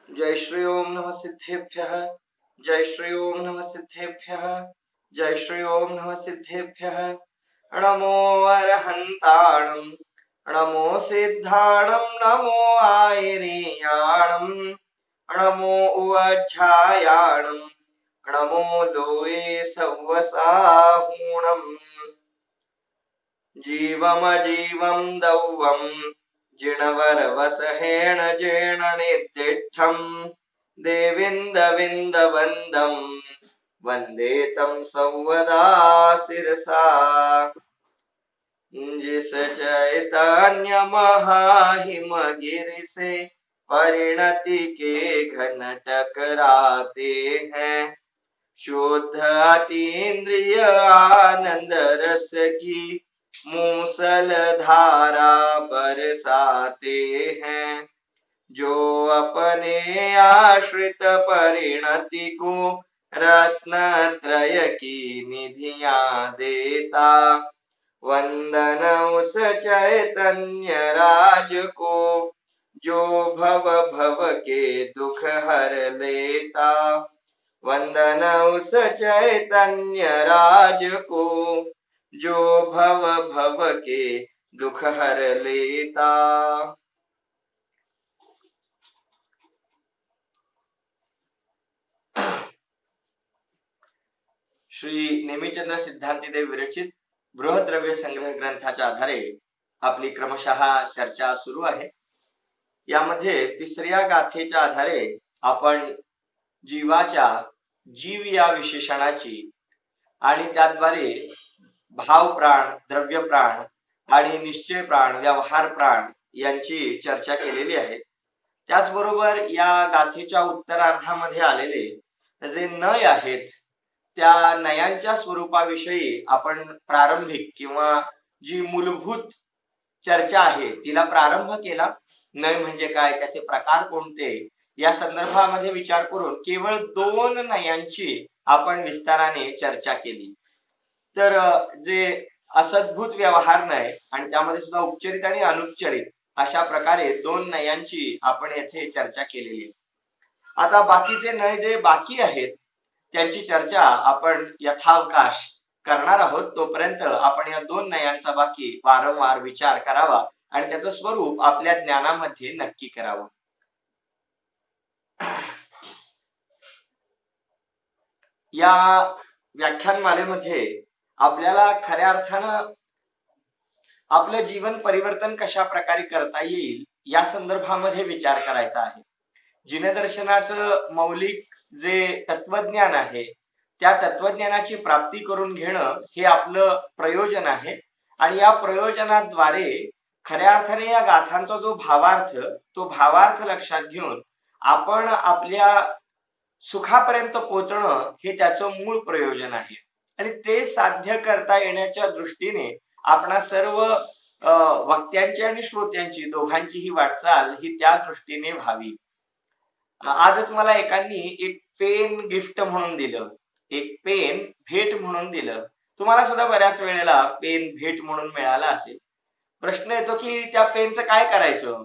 जय श्री ओम नमः सिद्धेभ्यः। जय श्री ओम नमः सिद्धेभ्यः। जय श्री ओम नमः सिद्धेभ्यः। नमो अरहन्ताणं, नमो सिद्धाणं, नमो आयरेयाणं, नमो उवज्झायाणं, नमो लोये सव्वसाहूणम्। जीवमजीवं दौवं जिणवरवसहेण जेण निर्दिष्टं देविन्दविन्दवन्दं वन्दे तं सौवदा शिरसा। जिस चैतन्य महाहिमगिरि से परिणति के घन टकराते हैं, शुद्ध अतीन्द्रिय आनंद रस की मूसल धारा बरसाते हैं। जो अपने आश्रित परिणति को रत्न त्रय की निधियां देता, वंदन उस चैतन्य राज को जो भव भव के दुख हर लेता। वंदन उस चैतन्य राज को जो भव भव के दुख हर लेता। श्री नेमिचंद्र सिद्धांतीदेव विरचित बृहद्रव्य संग्रह ग्रंथाच्या आधारे आपली क्रमशः चर्चा सुरू आहे। यामध्ये तिसऱ्या गाथेच्या आधारे आपण जीवाच्या जीव या विशेषणाची आणि त्याद्वारे भाव प्राण, द्रव्य प्राण आणि निश्चय प्राण, व्यवहार प्राण यांची चर्चा केलेली आहे। त्याचबरोबर या गाथेच्या उत्तरार्धामध्ये आलेले जे नय आहेत त्या नयांच्या स्वरूपाविषयी आपण प्रारंभिक किंवा जी मूलभूत चर्चा आहे तिला प्रारंभ केला। नय म्हणजे काय, त्याचे प्रकार कोणते या संदर्भामध्ये विचार करून केवळ 2 नयांची आपण विस्ताराने चर्चा केली। तर जे असद्भूत व्यवहार नय आणि त्यामध्ये सुद्धा उपचरित आणि अनुपचरित अशा प्रकारे 2 नयांची आपण येथे चर्चा केलेली आहे। आता बाकीचे नय जे बाकी आहेत त्यांची चर्चा आपण यथावकाश करणार आहोत। तोपर्यंत आपण या 2 नयांचा बाकी वारंवार विचार करावा आणि त्याचं स्वरूप आपल्या ज्ञानामध्ये नक्की करावं। या व्याख्यानमालेमध्ये आपल्याला खऱ्या अर्थानं आपलं जीवन परिवर्तन कशा प्रकारे करता येईल या संदर्भामध्ये विचार करायचा आहे। जिनदर्शनाचं मौलिक जे तत्वज्ञान आहे त्या तत्वज्ञानाची प्राप्ती करून घेणं हे आपलं प्रयोजन आहे आणि या प्रयोजनाद्वारे खऱ्या अर्थाने या गाथांचा जो भावार्थ तो भावार्थ लक्षात घेऊन आपण आपल्या सुखापर्यंत पोहोचणं हे त्याचं मूळ प्रयोजन आहे आणि ते साध्य करता येण्याच्या दृष्टीने आपणा सर्व वक्त्यांची आणि श्रोत्यांची दोघांची ही वाटचाल ही त्या दृष्टीने व्हावी। आजच मला एकांनी एक पेन गिफ्ट म्हणून दिलं, एक पेन भेट म्हणून दिलं। तुम्हाला सुद्धा बऱ्याच वेळेला पेन भेट म्हणून मिळाला असेल। प्रश्न येतो की त्या पेनचं काय करायचं?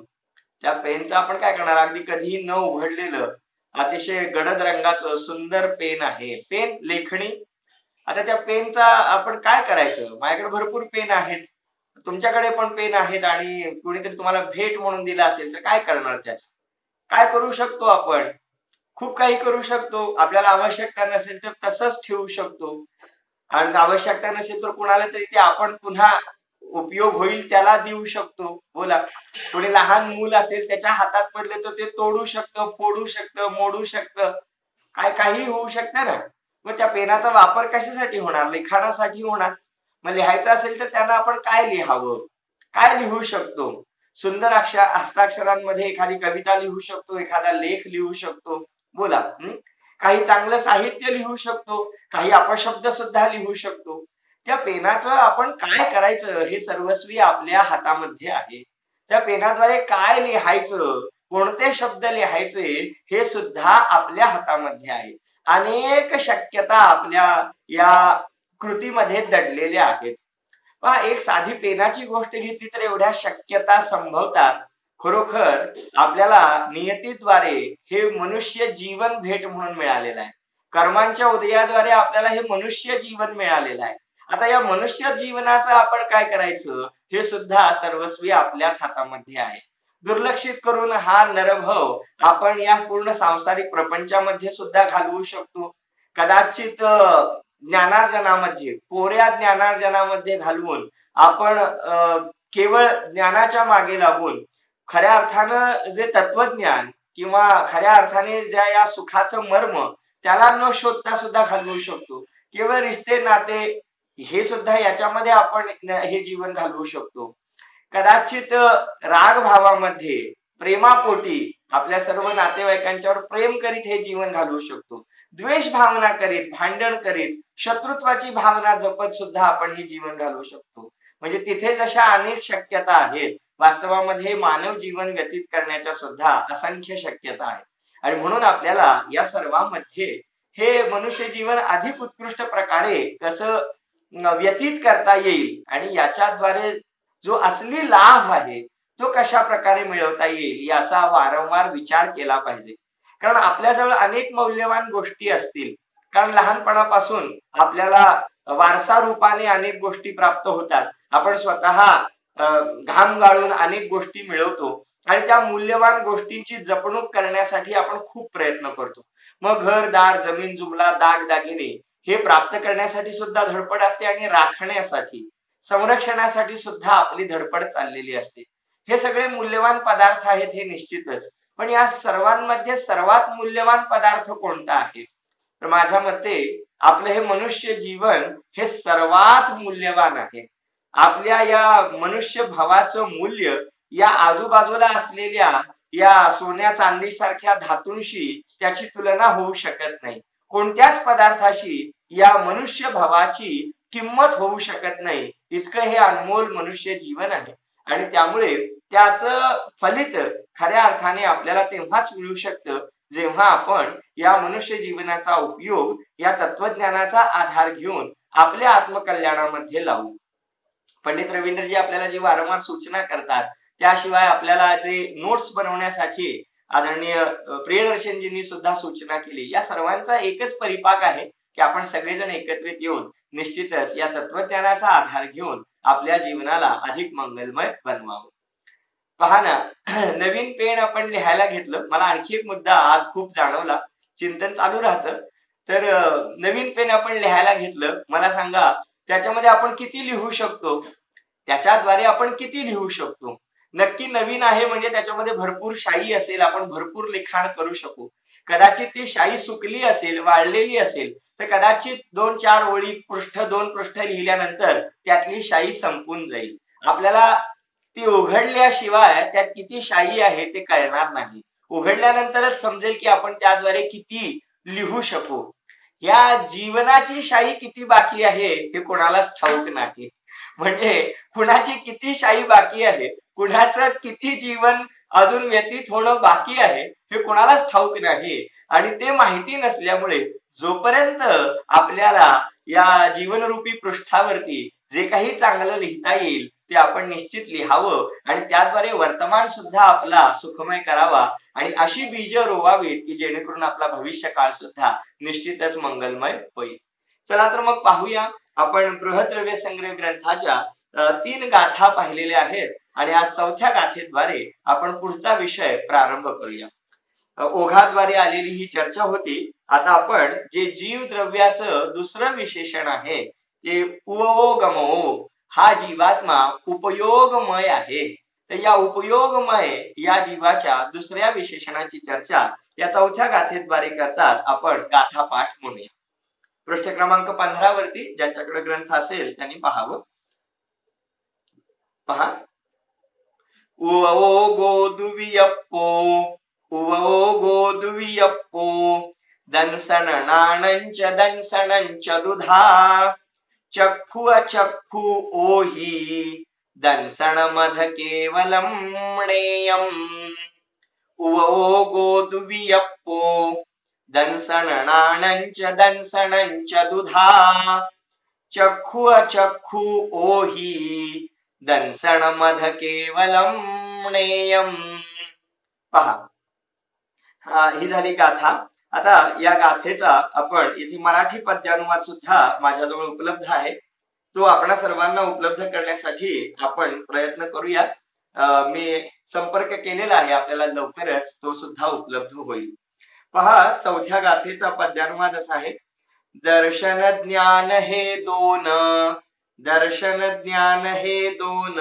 त्या पेनचं आपण काय करणार? अगदी कधीही न उघडलेलं अतिशय गडद रंगाचं सुंदर पेन आहे, पेन लेखणी। आता त्या पेनचा आपण काय करायचं? माझ्याकडे भरपूर पेन आहेत, तुमच्याकडे पण पेन आहेत आणि कुणीतरी तुम्हाला भेट म्हणून दिला असेल तर काय करणार? त्याचं काय करू शकतो आपण? खूप काही करू शकतो। आपल्याला आवश्यकता नसेल तर तसंच ठेवू शकतो आणि आवश्यकता नसेल तर कुणाला तरी ते आपण पुन्हा उपयोग होईल त्याला देऊ शकतो। बोला, कोणी लहान मूल असेल त्याच्या हातात पडले तर ते तोडू शकतं, फोडू शकतं, मोडू शकतं, काय काही होऊ शकतं ना। मग त्या पेनाचा वापर कशासाठी होणार? लिखाणासाठी होणार। मग लिहायचं असेल तर त्यांना आपण काय लिहावं, काय लिहू शकतो? सुंदर हस्ताक्षरांमध्ये एखादी कविता लिहू शकतो, एखादा लेख लिहू शकतो। बोला, काही चांगलं साहित्य लिहू शकतो, काही अपशब्द सुद्धा लिहू शकतो। त्या पेनाचं आपण काय करायचं हे सर्वस्वी आपल्या हातामध्ये आहे। त्या पेनाद्वारे काय लिहायचं, कोणते शब्द लिहायचे हे सुद्धा आपल्या हातामध्ये आहे। अनेक शक्यता आपल्या या कृतीमध्ये दडलेल्या आहेत। पहा, एक साधी पेनाची गोष्ट घेतली तर एवढ्या शक्यता संभवतात खरोखर आपल्याला नियतीद्वारे हे मनुष्य जीवन भेट म्हणून मिळालेलं आहे. कर्मांच्या उदयाद्वारे आपल्याला हे मनुष्य जीवन मिळालेलं आहे. आता या मनुष्य जीवनाचं आपण काय करायचं हे सुद्धा सर्वस्वी आपल्याच हातामध्ये आहे. दुर्लक्षित करून हा नरभव आपण या पूर्ण सांसारिक प्रपंचामध्ये सुद्धा घालवू शकतो. कदाचित ज्ञानार्जनामध्ये, कोऱ्या ज्ञानार्जनामध्ये घालवून आपण केवळ ज्ञानाच्या मागे लागून खऱ्या अर्थानं जे तत्वज्ञान किंवा खऱ्या अर्थाने ज्या या सुखाचं मर्म त्याला न शोधता सुद्धा घालवू शकतो. केवळ रिश्ते नाते हे सुद्धा याच्यामध्ये आपण हे जीवन घालवू शकतो. कदाचित राग भावामध्ये प्रेमापोटी आपल्या सर्व नातेवाईकांच्यावर प्रेम करीत हे जीवन घालवू शकतो. द्वेष भावना करीत, भांडण करीत, शत्रुत्वाची भावना जपत सुद्धा आपण हे जीवन घालवू शकतो. म्हणजे तिथे जशा अनेक शक्यता आहेत, वास्तवामध्ये मानव जीवन व्यतीत करण्याच्या सुद्धा असंख्य शक्यता आहेत. आणि म्हणून आपल्याला या सर्वांमध्ये हे मनुष्य जीवन अधिक उत्कृष्ट प्रकारे कसं व्यतीत करता येईल आणि याच्याद्वारे जो असली लाभ आहे तो कशा प्रकारे मिळवता येईल याचा वारंवार विचार केला पाहिजे. कारण आपल्याजवळ अनेक मौल्यवान गोष्टी असतील, कारण लहानपणापासून आपल्याला वारसा रूपाने अनेक गोष्टी प्राप्त होतात. आपण स्वतः घाम गाळून अनेक गोष्टी मिळवतो आणि त्या मूल्यवान गोष्टींची जपणूक करण्यासाठी आपण खूप प्रयत्न करतो. मग घर दार जमीन जुमला दागदागिने हे प्राप्त करण्यासाठी सुद्धा धडपड असते आणि राखण्यासाठी संरक्षणासाठी सुद्धा आपली धडपड चाललेली असते. हे सगळे मूल्यवान पदार्थ आहेत हे निश्चितच, पण या सर्वांमध्ये सर्वात मूल्यवान पदार्थ कोणता आहे तर माझ्या मते आपलं हे मनुष्य जीवन हे सर्वात मूल्यवान आहे. आपल्या या मनुष्य भावाचं मूल्य या आजूबाजूला असलेल्या या सोन्या चांदी सारख्या धातूंशी त्याची तुलना होऊ शकत नाही. कोणत्याच पदार्थाशी या मनुष्य भावाची किंमत होऊ शकत नाही. इतकं हे अनमोल मनुष्य जीवन आहे आणि त्यामुळे त्याचं फलित खऱ्या अर्थाने आपल्याला तेव्हाच मिळू शकतं जेव्हा आपण या मनुष्य जीवनाचा उपयोग या तत्वज्ञानाचा आधार घेऊन आपल्या आत्मकल्याणामध्ये लावू. पंडित रवींद्रजी आपल्याला जी वारंवार सूचना करतात त्याशिवाय आपल्याला जे नोट्स बनवण्यासाठी आदरणीय प्रियदर्शनजींनी सुद्धा सूचना केली, या सर्वांचा एकच परिपाक आहे की आपण सगळेजण एकत्रित येऊन निश्चितच या तत्वज्ञानाचा आधार घेऊन आपल्या जीवनाला अधिक मंगलमय बनवावं. पहा ना, नवीन पेन आपण लिहायला घेतलं, मला आणखी एक मुद्दा आज खूप जाणवला, चिंतन चालू राहतं. तर नवीन पेन आपण लिहायला घेतलं, मला सांगा त्याच्यामध्ये आपण किती लिहू शकतो? त्याच्याद्वारे आपण किती लिहू शकतो? नक्की नवीन आहे म्हणजे त्याच्यामध्ये भरपूर शाई असेल, आपण भरपूर लिखाण करू शकू. कदाचित ती शाई सुकली असेल, वाळलेली असेल तर कदाचित 2-4 ओळी पृष्ठ 2 पृष्ठ लिहिल्यानंतर त्यातली शाई संपून जाईल. आपल्याला ती उघडल्याशिवाय त्यात किती शाई आहे ते कळणार नाही. उघडल्यानंतरच समजेल की आपण त्याद्वारे किती लिहू शकू. या जीवनाची शाई किती बाकी आहे हे कोणालाच ठाऊक नाही. म्हणजे कुणाची किती शाई बाकी आहे, कुणाचं किती जीवन अजून व्यतीत होणं बाकी आहे हे कोणालाच ठाऊक नाही. आणि ते माहिती नसल्यामुळे जोपर्यंत आपल्याला या जीवनरूपी पृष्ठावरती जे काही चांगलं लिहिता येईल ते आपण निश्चित लिहावं आणि त्याद्वारे वर्तमान सुद्धा आपला सुखमय करावा आणि अशी बीज रोवावीत की जेणेकरून आपला भविष्य काळ सुद्धा निश्चितच मंगलमय होईल. चला तर मग पाहूया, आपण बृहद्रव्य संग्रह ग्रंथाच्या 3 गाथा पाहिलेल्या आहेत आणि आज 4थ्या गाथेद्वारे आपण पुढचा विषय प्रारंभ करूया. ओघाद्वारे आलेली ही चर्चा होती. आता आपण जे जीव द्रव्याचं दुसरं विशेषण आहे ते उवोगमो, हा जीवात्मा उपयोगमय आहे. तर या उपयोगमय या जीवाच्या दुसऱ्या विशेषणाची चर्चा या 4थ्या गाथेद्वारे करतात. आपण गाथा पाठ म्हणूया. पृष्ठ क्रमांक 15 वरती ज्यांच्याकडे ग्रंथ असेल त्यांनी पाहावं. पहा, उवो गोदुवियप्पो, उवो गोदुवियप्पो, दंसन नाणंच दंसणंच दुधा, चक्षु अचक्षु ओहि, दंसन मध केवलम नेयम. उवो गोदुवियप्पो, दंसन नाणंच दंसणंच दुधा, चक्षु अचक्षु ओहि, दंसन मध केवलम नेयम. पहा, ही झाली गाथा. आता या गाथेचा आपण इथे मराठी पद्यानुवाद सुद्धा माझ्याजवळ उपलब्ध आहे. तो आपणा सर्वांना उपलब्ध करण्यासाठी आपण प्रयत्न करूयात. मी संपर्क केलेला आहे, आपल्याला लवकरच तो सुद्धा उपलब्ध होईल. पहा, चौथ्या गाथेचा पद्यानुवाद असा आहे. दर्शन ज्ञान हे दोन, दर्शन ज्ञान हे दोन,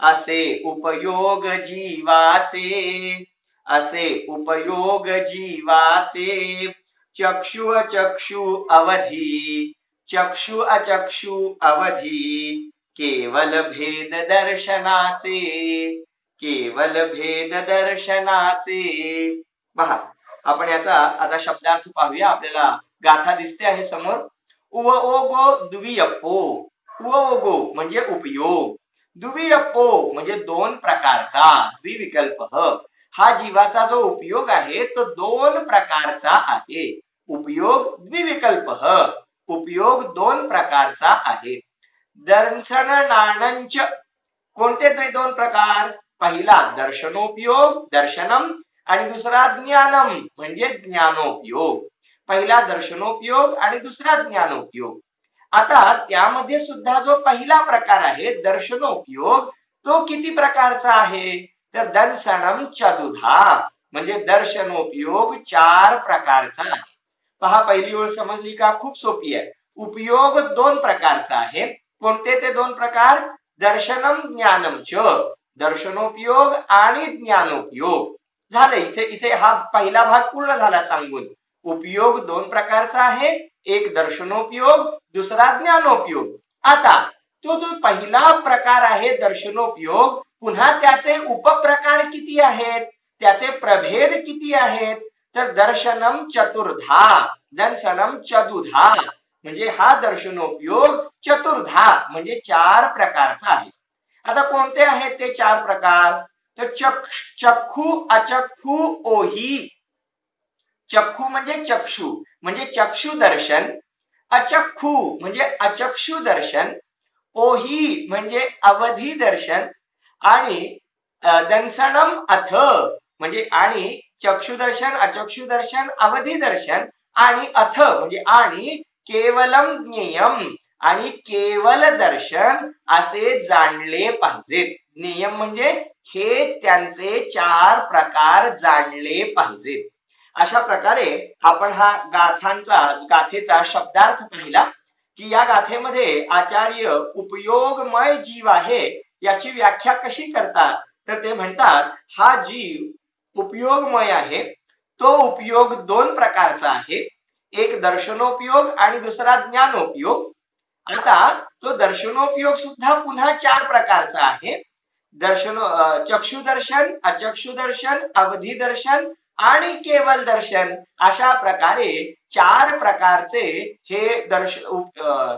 असे उपयोग जीवाचे, असे उपयोग जीवाचे. चक्षु अचक्षु अवधी, चक्षु अचक्षु अवधी, केवल भेद दर्शनाचे, केवल भेद दर्शनाचे. पहा, आपण याचा आता शब्दार्थ पाहूया. आपल्याला गाथा दिसते आहे समोर. उवओगो द्वियप्पो, उवओगो म्हणजे उपयोग, द्वियप्पो म्हणजे दोन प्रकारचा, द्विविकल्प. हा जीवाचा जो उपयोग आहे तो दोन प्रकारचा आहे. उपयोग द्विविकल्प, उपयोग दोन प्रकारचा आहे. दर्शन नाणंच, कोणते ते दोन प्रकार? पहिला दर्शनोपयोग, दर्शनम, आणि दुसरा ज्ञानम म्हणजे ज्ञानोपयोग. पहिला दर्शनोपयोग आणि दुसरा ज्ञानोपयोग. आता त्यामध्ये सुद्धा जो पहिला प्रकार आहे दर्शनोपयोग, तो किती प्रकारचा आहे? तर दर्शनम चतुधा, म्हणजे दर्शनोपयोग 4 प्रकारचा आहे. पहा, पहिली ओळ समजली का? खूप सोपी आहे. उपयोग 2 प्रकारचा आहे. कोणते ते 2 प्रकार? दर्शनम ज्ञानम च, दर्शनोपयोग आणि ज्ञानोपयोग. झालं, इथे हा पहिला भाग पूर्ण झाला सांगून. उपयोग 2 प्रकारचा आहे, एक दर्शनोपयोग, दुसरा ज्ञानोपयोग. आता तो जो पहिला प्रकार आहे दर्शनोपयोग, पुन्हा त्याचे उपप्रकार किती आहेत, त्याचे प्रभेद किती आहेत? तर दर्शनम चतुर्धा, दर्शनम चतुर्धा, म्हणजे हा दर्शनोपयोग चतुर्धा म्हणजे 4 प्रकारचा आहे. आता कोणते आहेत ते 4 प्रकार? तर चक्षु अचक्षु ओही, चक्षु म्हणजे चक्षु, म्हणजे चक्षु दर्शन, अचक्षु म्हणजे अचक्षु दर्शन, ओही म्हणजे अवधी दर्शन, आणि दंसनम अथ म्हणजे आणि चक्षुदर्शन, अचक्षुदर्शन, अवधी दर्शन, आणि अथ म्हणजे आणि केवलम ज्ञेयम आणि केवल दर्शन असे जाणले पाहिजेत. ज्ञेयम म्हणजे हे त्यांचे 4 प्रकार जाणले पाहिजेत. अशा प्रकारे आपण हा गाथेचा शब्दार्थ पाहिला की या गाथेमध्ये आचार्य उपयोगमय जीव आहे याची व्याख्या कशी करतात? तर ते म्हणतात, हा जीव उपयोगमय आहे. तो उपयोग 2 प्रकारचा आहे, एक दर्शनोपयोग आणि दुसरा ज्ञानोपयोग. आता तो दर्शनोपयोग सुद्धा पुन्हा 4 प्रकारचा आहे. चक्षुदर्शन, अचक्षुदर्शन, अवधी दर्शन आणि केवल दर्शन. अशा प्रकारे 4 प्रकारचे हे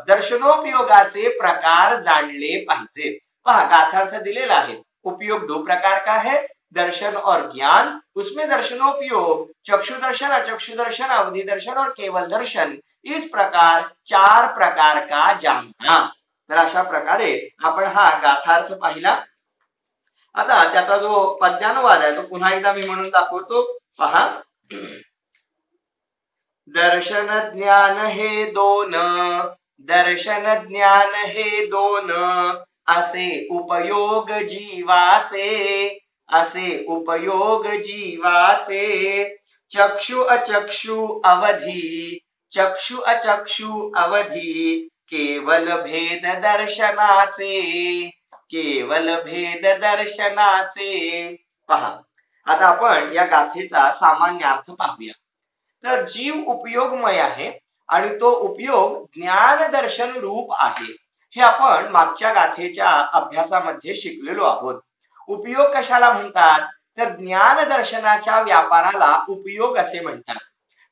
दर्शनोपयोगाचे प्रकार जाणले पाहिजेत. पहा, गाथार्थ दिलेला आहे. उपयोग 2 प्रकार का है, दर्शन और ज्ञान. उसमें दर्शनोपयोग चक्षुदर्शन, अचक्षुदर्शन, अवधि दर्शन और केवल दर्शन, इस प्रकार 4 प्रकार का जानना. तर अशा प्रकारे आपण हा गाथार्थ पाहिला. आता त्याचा जो पद्यानुवाद आहे तो पुन्हा एकदा मी म्हणून दाखवतो. पहा, दर्शन ज्ञान हे दोन, दर्शन ज्ञान हे दोन, असे उपयोग जीवाचे, असे उपयोग जीवाचे. चक्षु अचक्षु अवधी, चक्षु अचक्षु अवधी, केवल भेद दर्शनाचे, केवल भेद दर्शनाचे. पहा, आता आपण या गाथेचा सामान्य अर्थ पाहूया. तर जीव उपयोगमय आहे आणि तो उपयोग ज्ञान दर्शन रूप आहे, हे आपण मागच्या गाथेच्या अभ्यासामध्ये शिकलेलो आहोत. उपयोग कशाला म्हणतात? तर ज्ञान दर्शनाच्या व्यापाराला उपयोग असे म्हणतात.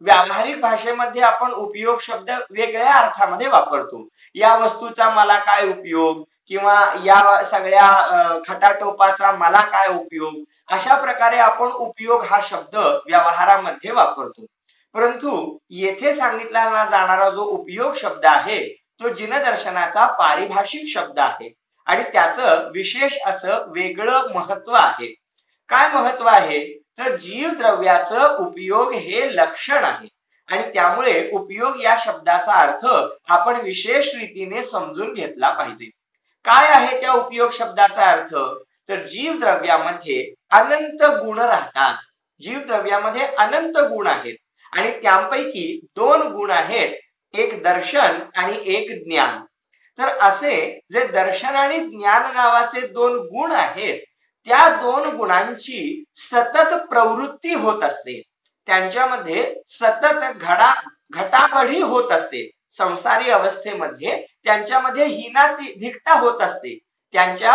व्यावहारिक भाषेमध्ये आपण उपयोग शब्द वेगळ्या अर्थामध्ये वापरतो. या वस्तूचा मला काय उपयोग, किंवा या सगळ्या खटाटोपाचा मला काय उपयोग, अशा प्रकारे आपण उपयोग हा शब्द व्यवहारामध्ये वापरतो. परंतु येथे सांगितला जाणारा जो उपयोग शब्द आहे तो जिनदर्शनाचा पारिभाषिक शब्द आहे आणि त्याचं विशेष असं वेगळं महत्व आहे. काय महत्व आहे? तर जीवद्रव्याचं उपयोग हे लक्षण आहे आणि त्यामुळे उपयोग या शब्दाचा अर्थ आपण विशेष रीतीने समजून घेतला पाहिजे. काय आहे त्या उपयोग शब्दाचा अर्थ? तर जीवद्रव्यामध्ये अनंत गुण राहतात. जीवद्रव्यामध्ये अनंत गुण आहेत आणि त्यापैकी 2 गुण आहेत, एक दर्शन आणि एक ज्ञान. तर असे जे दर्शन आणि ज्ञान नावाचे 2 गुण आहेत, त्या 2 गुणांची सतत प्रवृत्ती होत असते. त्यांच्यामध्ये सतत घटाघटी होत असते. संसारी अवस्थेमध्ये त्यांच्यामध्ये हीनाधिकता होत असते, त्यांच्या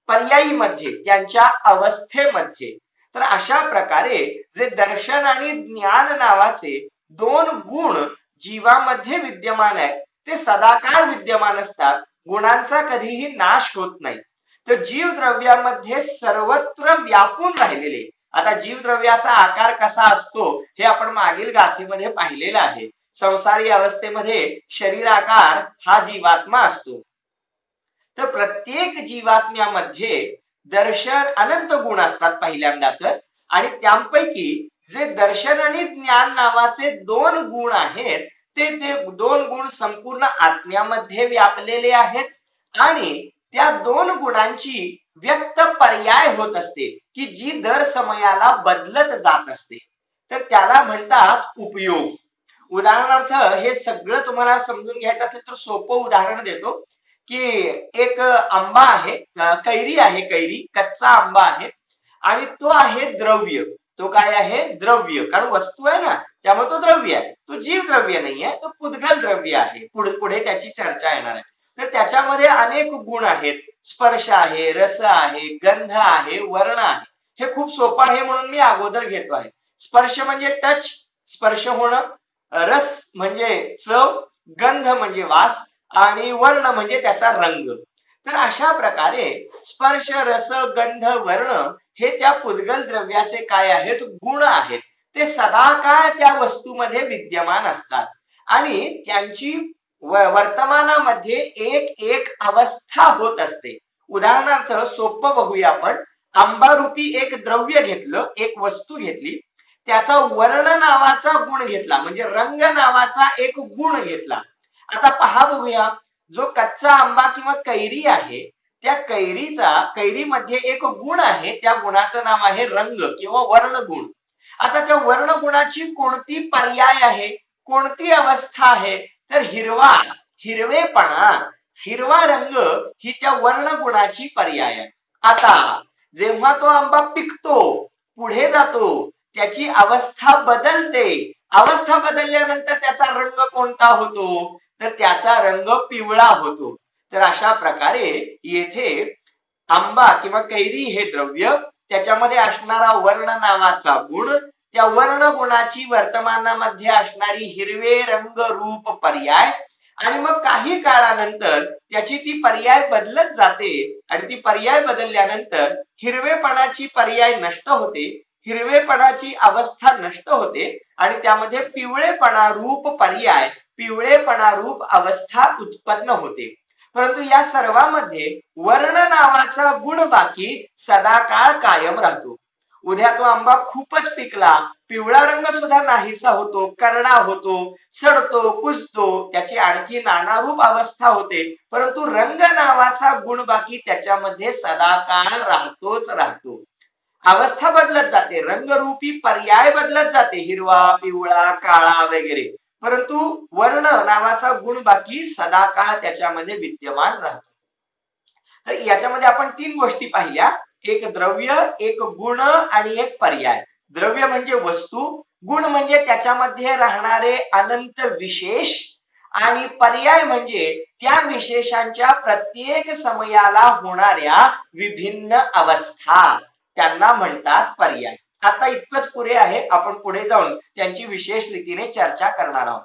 पर्यायीमध्ये, त्यांच्या अवस्थेमध्ये. तर अशा प्रकारे जे दर्शन आणि ज्ञान नावाचे 2 गुण जीवामध्ये विद्यमान आहेत, ते सदाकाळ विद्यमान असतात. गुणांचा कधीही नाश होत नाही. तर जीवद्रव्यामध्ये सर्वत्र व्यापून राहिलेले. आता जीवद्रव्याचा आकार कसा असतो हे आपण मागील गाथेमध्ये पाहिलेलं आहे. संसारी अवस्थेमध्ये शरीराकार हा जीवात्मा असतो. तर प्रत्येक जीवात्म्यामध्ये दर्शन अनंत गुण असतात पहिल्यांदा तर, आणि त्यापैकी जे दर्शन आणि ज्ञान नावाचे 2 गुण आहेत, ते 2 गुण संपूर्ण आत्म्यामध्ये व्यापलेले आहेत आणि त्या 2 गुणांची व्यक्त पर्याय होत असते की जी दर समयाला बदलत जात असते. तर त्याला म्हणतात उपयोग. उदाहरणार्थ हे सगळं तुम्हाला समजून घ्यायचं असेल तर सोपं उदाहरण देतो की एक आंबा आहे, कैरी आहे, कैरी कच्चा आंबा आहे आणि तो आहे द्रव्य. तो काय आहे? द्रव्य. कारण वस्तू आहे ना, त्यामुळे तो द्रव्य आहे. तो जीव द्रव्य नाहीये, तो पुद्गल द्रव्य आहे. पुढे त्याची चर्चा येणार आहे. तर त्याच्यामध्ये अनेक गुण आहेत. स्पर्श आहे, रस आहे, गंध आहे, वर्ण आहे. हे खूप सोपं आहे म्हणून मी अगोदर घेतो आहे. स्पर्श म्हणजे टच, स्पर्श होणं, रस म्हणजे चव, गंध म्हणजे वास आणि वर्ण म्हणजे त्याचा रंग. तर अशा प्रकारे स्पर्श, रस, गंध, वर्ण हे त्या पुद्गल द्रव्याचे काय आहेत? गुण आहेत. ते सदाकाळ त्या वस्तूमध्ये विद्यमान असतात आणि त्यांची वर्तमानामध्ये एक एक अवस्था होत असते. उदाहरणार्थ सोपं बघूया आपण. आंबारूपी एक द्रव्य घेतलं, एक वस्तू घेतली, त्याचा वर्ण नावाचा गुण घेतला, म्हणजे रंग नावाचा एक गुण घेतला. आता पहा बघूया, जो कच्चा आंबा किंवा कैरी आहे, त्या कैरीमध्ये एक गुण आहे, त्या गुणाचं नाव आहे रंग किंवा वर्ण गुण. आता त्या वर्ण गुणाची कोणती पर्याय आहे, कोणती अवस्था आहे? तर हिरवेपणा, हिरवा रंग ही त्या वर्ण गुणाची पर्याय आहे. आता जेव्हा तो आंबा पिकतो, पुढे जातो, त्याची अवस्था बदलते. अवस्था बदलल्यानंतर त्याचा रंग कोणता होतो? तर त्याचा रंग पिवळा होतो. तर अशा प्रकारे येथे आंबा किंवा कैरी हे द्रव्य, त्याच्यामध्ये असणारा वर्ण नावाचा गुण, त्या वर्ण गुणाची वर्तमानामध्ये असणारी हिरवे रंग रूप पर्याय, आणि मग काही काळानंतर त्याची ती पर्याय बदलत जाते आणि ती पर्याय बदलल्यानंतर हिरवेपणाची पर्याय नष्ट होते, हिरवेपणाची अवस्था नष्ट होते आणि त्यामध्ये पिवळेपणा रूप पर्याय, पिवळेपणा रूप अवस्था उत्पन्न होते. परंतु या सर्वांमध्ये वर्ण नावाचा गुण बाकी सदाकाळ कायम राहतो. उद्या तो आंबा खूपच पिकला, पिवळा रंग सुद्धा नाहीसा होतो, करडा होतो, सडतो, कुजतो, त्याची आणखी नानारूप अवस्था होते, परंतु रंग नावाचा गुण बाकी त्याच्यामध्ये सदाकाळ राहतोच राहतो. अवस्था बदलत जाते, रंगरूपी पर्याय बदलत जाते, हिरवा, पिवळा, काळा वगैरे, परंतु वर्ण नावाचा गुण बाकी सदाकाळ त्याच्यामध्ये विद्यमान राहतो. तर याच्यामध्ये आपण 3 गोष्टी पाहिल्या, एक द्रव्य, एक गुण आणि एक पर्याय. द्रव्य म्हणजे वस्तू, गुण म्हणजे त्याच्यामध्ये राहणारे अनंत विशेष, आणि पर्याय म्हणजे त्या विशेषांच्या प्रत्येक समयाला होणाऱ्या विभिन्न अवस्था, त्यांना म्हणतात पर्याय. आता इतकंच पुरे आहे, आपण पुढे जाऊन त्यांची विशेष रीतीने चर्चा करणार आहोत.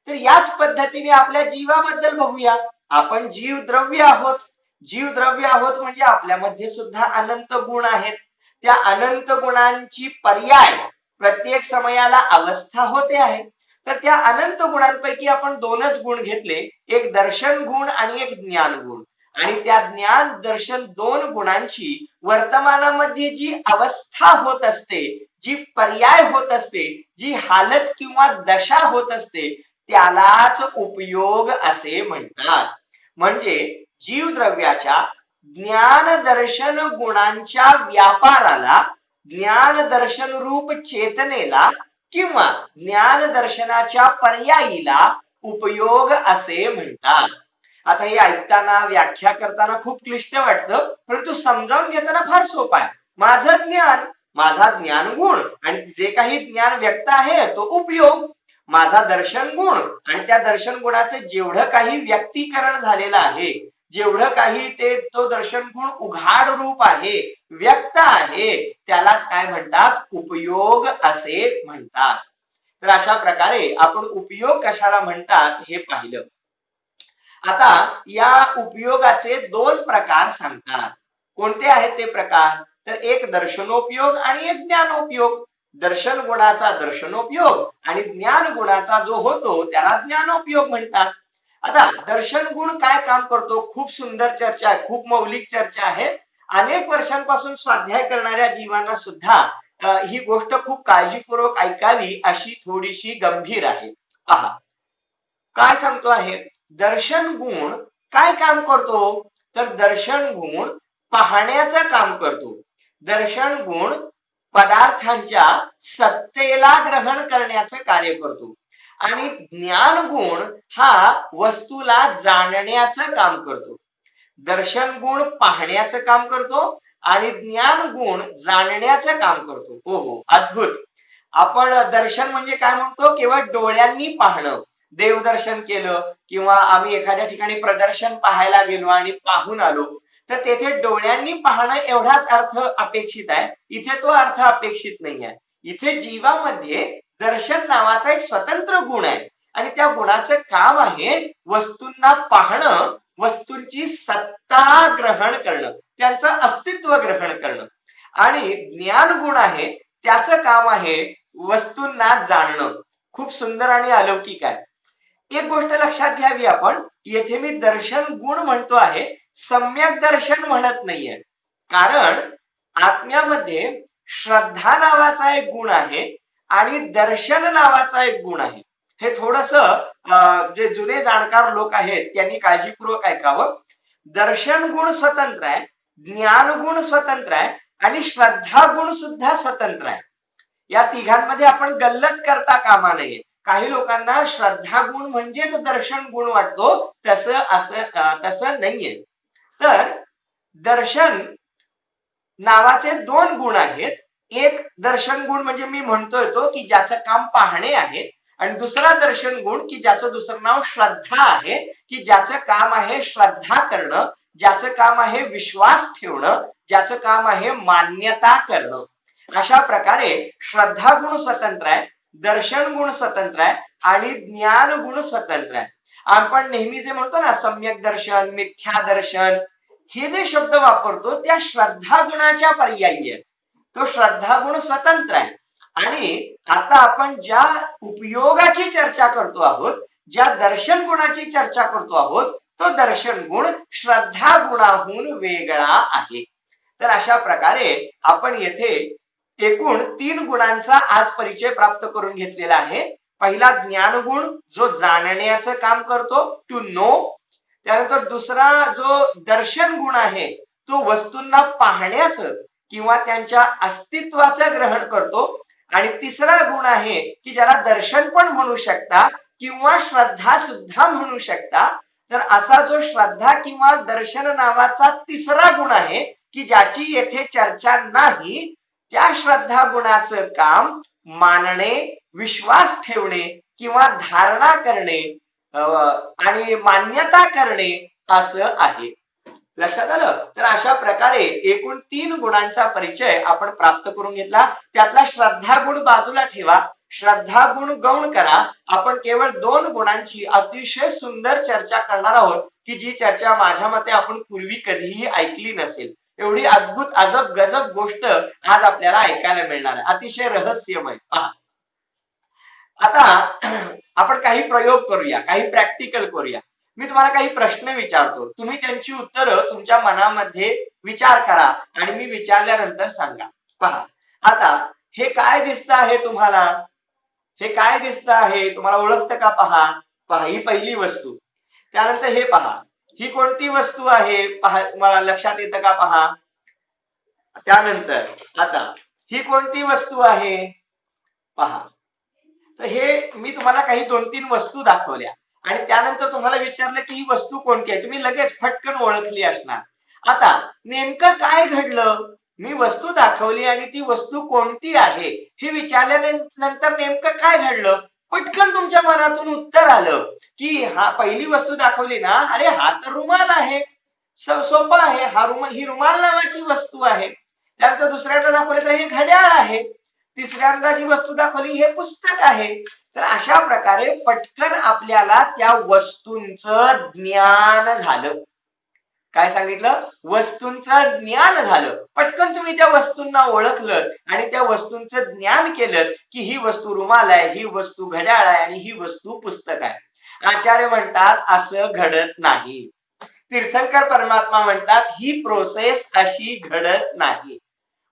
तर याच पद्धतीने आपल्या जीवाबद्दल बघूया. आपण जीव द्रव्य आहोत. जीव द्रव्य आहोत म्हणजे आपल्यामध्ये सुद्धा अनंत गुण आहेत. त्या अनंत गुणांची पर्याय प्रत्येक समयाला अवस्था होते आहे. तर त्या अनंत गुणांपैकी आपण 2च गुण घेतले, एक दर्शन गुण आणि एक ज्ञान गुण, आणि त्या ज्ञान दर्शन 2 गुणांची वर्तमानामध्ये जी अवस्था होत असते, जी पर्याय होत असते, जी हालत किंवा दशा होत असते, त्यालाच उपयोग असे म्हणतात. म्हणजे जीवद्रव्याच्या ज्ञान दर्शन गुणांच्या व्यापाराला, ज्ञान दर्शन रूप चेतनेला किंवा ज्ञान दर्शनाच्या पर्यायीला उपयोग असे म्हणतात. आता हे ऐकताना व्याख्या करताना खूप क्लिष्ट वाटतं, परंतु समजावून घेताना फार सोपं आहे. माझं ज्ञान, माझा ज्ञान गुण आणि जे काही ज्ञान व्यक्त आहे तो उपयोग, माझा दर्शन गुण आणि त्या दर्शन गुणाचं जेवढं काही व्यक्तीकरण झालेलं आहे, जेवढं काही तो दर्शन गुण उघाड रूप आहे, व्यक्त आहे, त्यालाच काय म्हणतात, उपयोग असे म्हणतात. तर अशा प्रकारे आपण उपयोग कशाला म्हणतात हे पाहिलं. आता या उपयोगाचे दोन प्रकार सांगतात. कोणते आहेत ते प्रकार? तर एक दर्शनोपयोग आणि एक ज्ञानोपयोग. दर्शन गुणाचा दर्शनोपयोग आणि ज्ञान गुणाचा जो होतो त्याला ज्ञानोपयोग म्हणतात. आता दर्शन गुण काय काम करतो? खूप सुंदर चर्चा आहे, खूप मौलिक चर्चा आहे. अनेक वर्षांपासून स्वाध्याय करणाऱ्या जीवांना सुद्धा ही गोष्ट खूप काळजीपूर्वक ऐकावी अशी थोडीशी गंभीर आहे. पहा काय सांगतो आहे. दर्शन गुण काय काम करतो? तर दर्शन गुण पाहण्याचं काम करतो. दर्शन गुण पदार्थांच्या सत्तेला ग्रहण करण्याचं कार्य करतो आणि ज्ञान गुण हा वस्तूला जाणण्याचं काम करतो. दर्शन गुण पाहण्याचं काम करतो आणि ज्ञान गुण जाणण्याचं काम करतो. हो हो, अद्भुत. आपण दर्शन म्हणजे काय म्हणतो? केवळ डोळ्यांनी पाहणं. देवदर्शन केलं किंवा आम्ही एखाद्या ठिकाणी प्रदर्शन पाहायला गेलो आणि पाहून आलो, तर तेथे डोळ्यांनी पाहणं एवढाच अर्थ अपेक्षित आहे. इथे तो अर्थ अपेक्षित नाही आहे. इथे जीवामध्ये दर्शन नावाचा एक स्वतंत्र गुण आहे आणि त्या गुणाचं काम आहे वस्तूंना पाहणं, वस्तूंची सत्ता ग्रहण करणं, त्यांचं अस्तित्व ग्रहण करणं. आणि ज्ञान गुण आहे, त्याचं काम आहे वस्तूंना जाणणं. खूप सुंदर आणि अलौकिक आहे. एक गोष्ट लक्षात घ्यावी आपण, येथे मी दर्शन गुण म्हणतो आहे, सम्यक दर्शन म्हणत नाहीये. कारण आत्म्यामध्ये श्रद्धा नावाचा एक गुण आहे आणि दर्शन नावाचा एक गुण आहे. हे थोडंसं जे जुने जाणकार लोक आहेत त्यांनी काळजीपूर्वक ऐकावं. दर्शन गुण स्वतंत्र आहे, ज्ञान गुण स्वतंत्र आहे आणि श्रद्धा गुण सुद्धा स्वतंत्र आहे. या तिघांमध्ये आपण गल्लत करता कामा नये. काही लोकांना श्रद्धा गुण म्हणजेच दर्शन गुण वाटतो, तसं नाहीये. तर दर्शन नावाचे दोन गुण आहेत. एक दर्शन गुण म्हणजे मी म्हणतोय तो की ज्याचं काम पाहणे आहे आणि दुसरा दर्शन गुण की ज्याचं दुसरं नाव श्रद्धा आहे, की ज्याचं काम आहे श्रद्धा करणं, ज्याचं काम आहे विश्वास ठेवणं, ज्याचं काम आहे मान्यता करणं. अशा प्रकारे श्रद्धा गुण स्वतंत्र आहे, दर्शन गुण स्वतंत्र आहे आणि ज्ञान गुण स्वतंत्र आहे. आपण नेहमी जे म्हणतो ना सम्यक दर्शन, मिथ्या दर्शन, हे जे शब्द वापरतो त्या श्रद्धा गुणाच्या पर्यायी आहे. तो श्रद्धा गुण स्वतंत्र आहे. आणि आता आपण ज्या उपयोगाची चर्चा करतो आहोत, ज्या दर्शन गुणाची चर्चा करतो आहोत, तो दर्शन गुण श्रद्धा गुणाहून वेगळा आहे. तर अशा प्रकारे आपण येथे एकूण 3 गुणांचा आज परिचय प्राप्त करून घेतलेला आहे. पहिला ज्ञान गुण जो जाणण्याचं काम करतो, टू नो. त्यानंतर दुसरा जो दर्शन गुण आहे तो वस्तूंना पाहण्याचं किंवा त्यांच्या अस्तित्वाचं ग्रहण करतो. आणि तिसरा गुण आहे की ज्याला दर्शन पण म्हणू शकता किंवा श्रद्धा सुद्धा म्हणू शकता. तर असा जो श्रद्धा किंवा दर्शन नावाचा तिसरा गुण आहे की ज्याची येथे चर्चा नाही, त्या श्रद्धा गुणाचं काम मानणे, विश्वास ठेवणे किंवा धारणा करणे आणि मान्यता करणे असं आहे. लक्षात आलं? तर अशा प्रकारे एकूण 3 गुणांचा परिचय आपण प्राप्त करून घेतला. त्यातला श्रद्धा गुण बाजूला ठेवा, श्रद्धा गुण गौण करा. आपण केवळ 2 गुणांची अतिशय सुंदर चर्चा करणार आहोत की जी चर्चा माझ्या मते आपण पूर्वी कधीही ऐकली नसेल. एवढी अद्भुत अजब गजब गोष्ट आज आपल्याला ऐकायला मिळणार आहे, अतिशय रहस्यमय. आता आपण काही प्रयोग करूया, काही प्रॅक्टिकल करूया. मी तुम्हाला काही प्रश्न विचारतो, तुम्ही त्यांची उत्तरं तुमच्या मनामध्ये विचार करा आणि मी विचारल्यानंतर सांगा. पहा, आता हे काय दिसतं आहे तुम्हाला? हे काय दिसतं आहे तुम्हाला? ओळखतं का? पहा पहा, ही पहिली वस्तू. त्यानंतर हे पहा, ही कोणती वस्तू आहे? पहा, मला लक्षात येतं का? पहा. त्यानंतर आता ही कोणती वस्तू आहे? पहा. तर हे मी तुम्हाला काही 2-3 वस्तू दाखवल्या आणि त्यानंतर तुम्हाला विचारलं की ही वस्तू कोणती आहे, तुम्ही लगेच फटकन ओळखली असणार. आता नेमकं काय घडलं? मी वस्तू दाखवली आणि ती वस्तू कोणती आहे हे विचारल्यानंतर नेमकं काय घडलं? पटकन तुमच्या मनातून उत्तर आलं की हा पहिली वस्तू दाखवली ना, अरे हा तर रुमाल आहे. सोपं आहे, हा रुमाल, ही रुमाल नावाची वस्तू आहे. त्यानंतर दुसऱ्यांदा दाखवलं तर हे घड्याळ आहे. तिसऱ्यांदा जी वस्तू दाखवली हे पुस्तक आहे. तर अशा प्रकारे पटकन आपल्याला त्या वस्तूंचं ज्ञान झालं. काय सांगितलं? वस्तूंचं ज्ञान झालं. पटकन तुम्ही त्या वस्तूंना ओळखलं आणि त्या वस्तूंचं ज्ञान केलं की ही वस्तू रुमाल आहे, ही वस्तू घड्याळ आहे आणि ही वस्तू पुस्तक आहे. आचार्य म्हणतात असं घडत नाही. तीर्थंकर परमात्मा म्हणतात ही प्रोसेस अशी घडत नाही.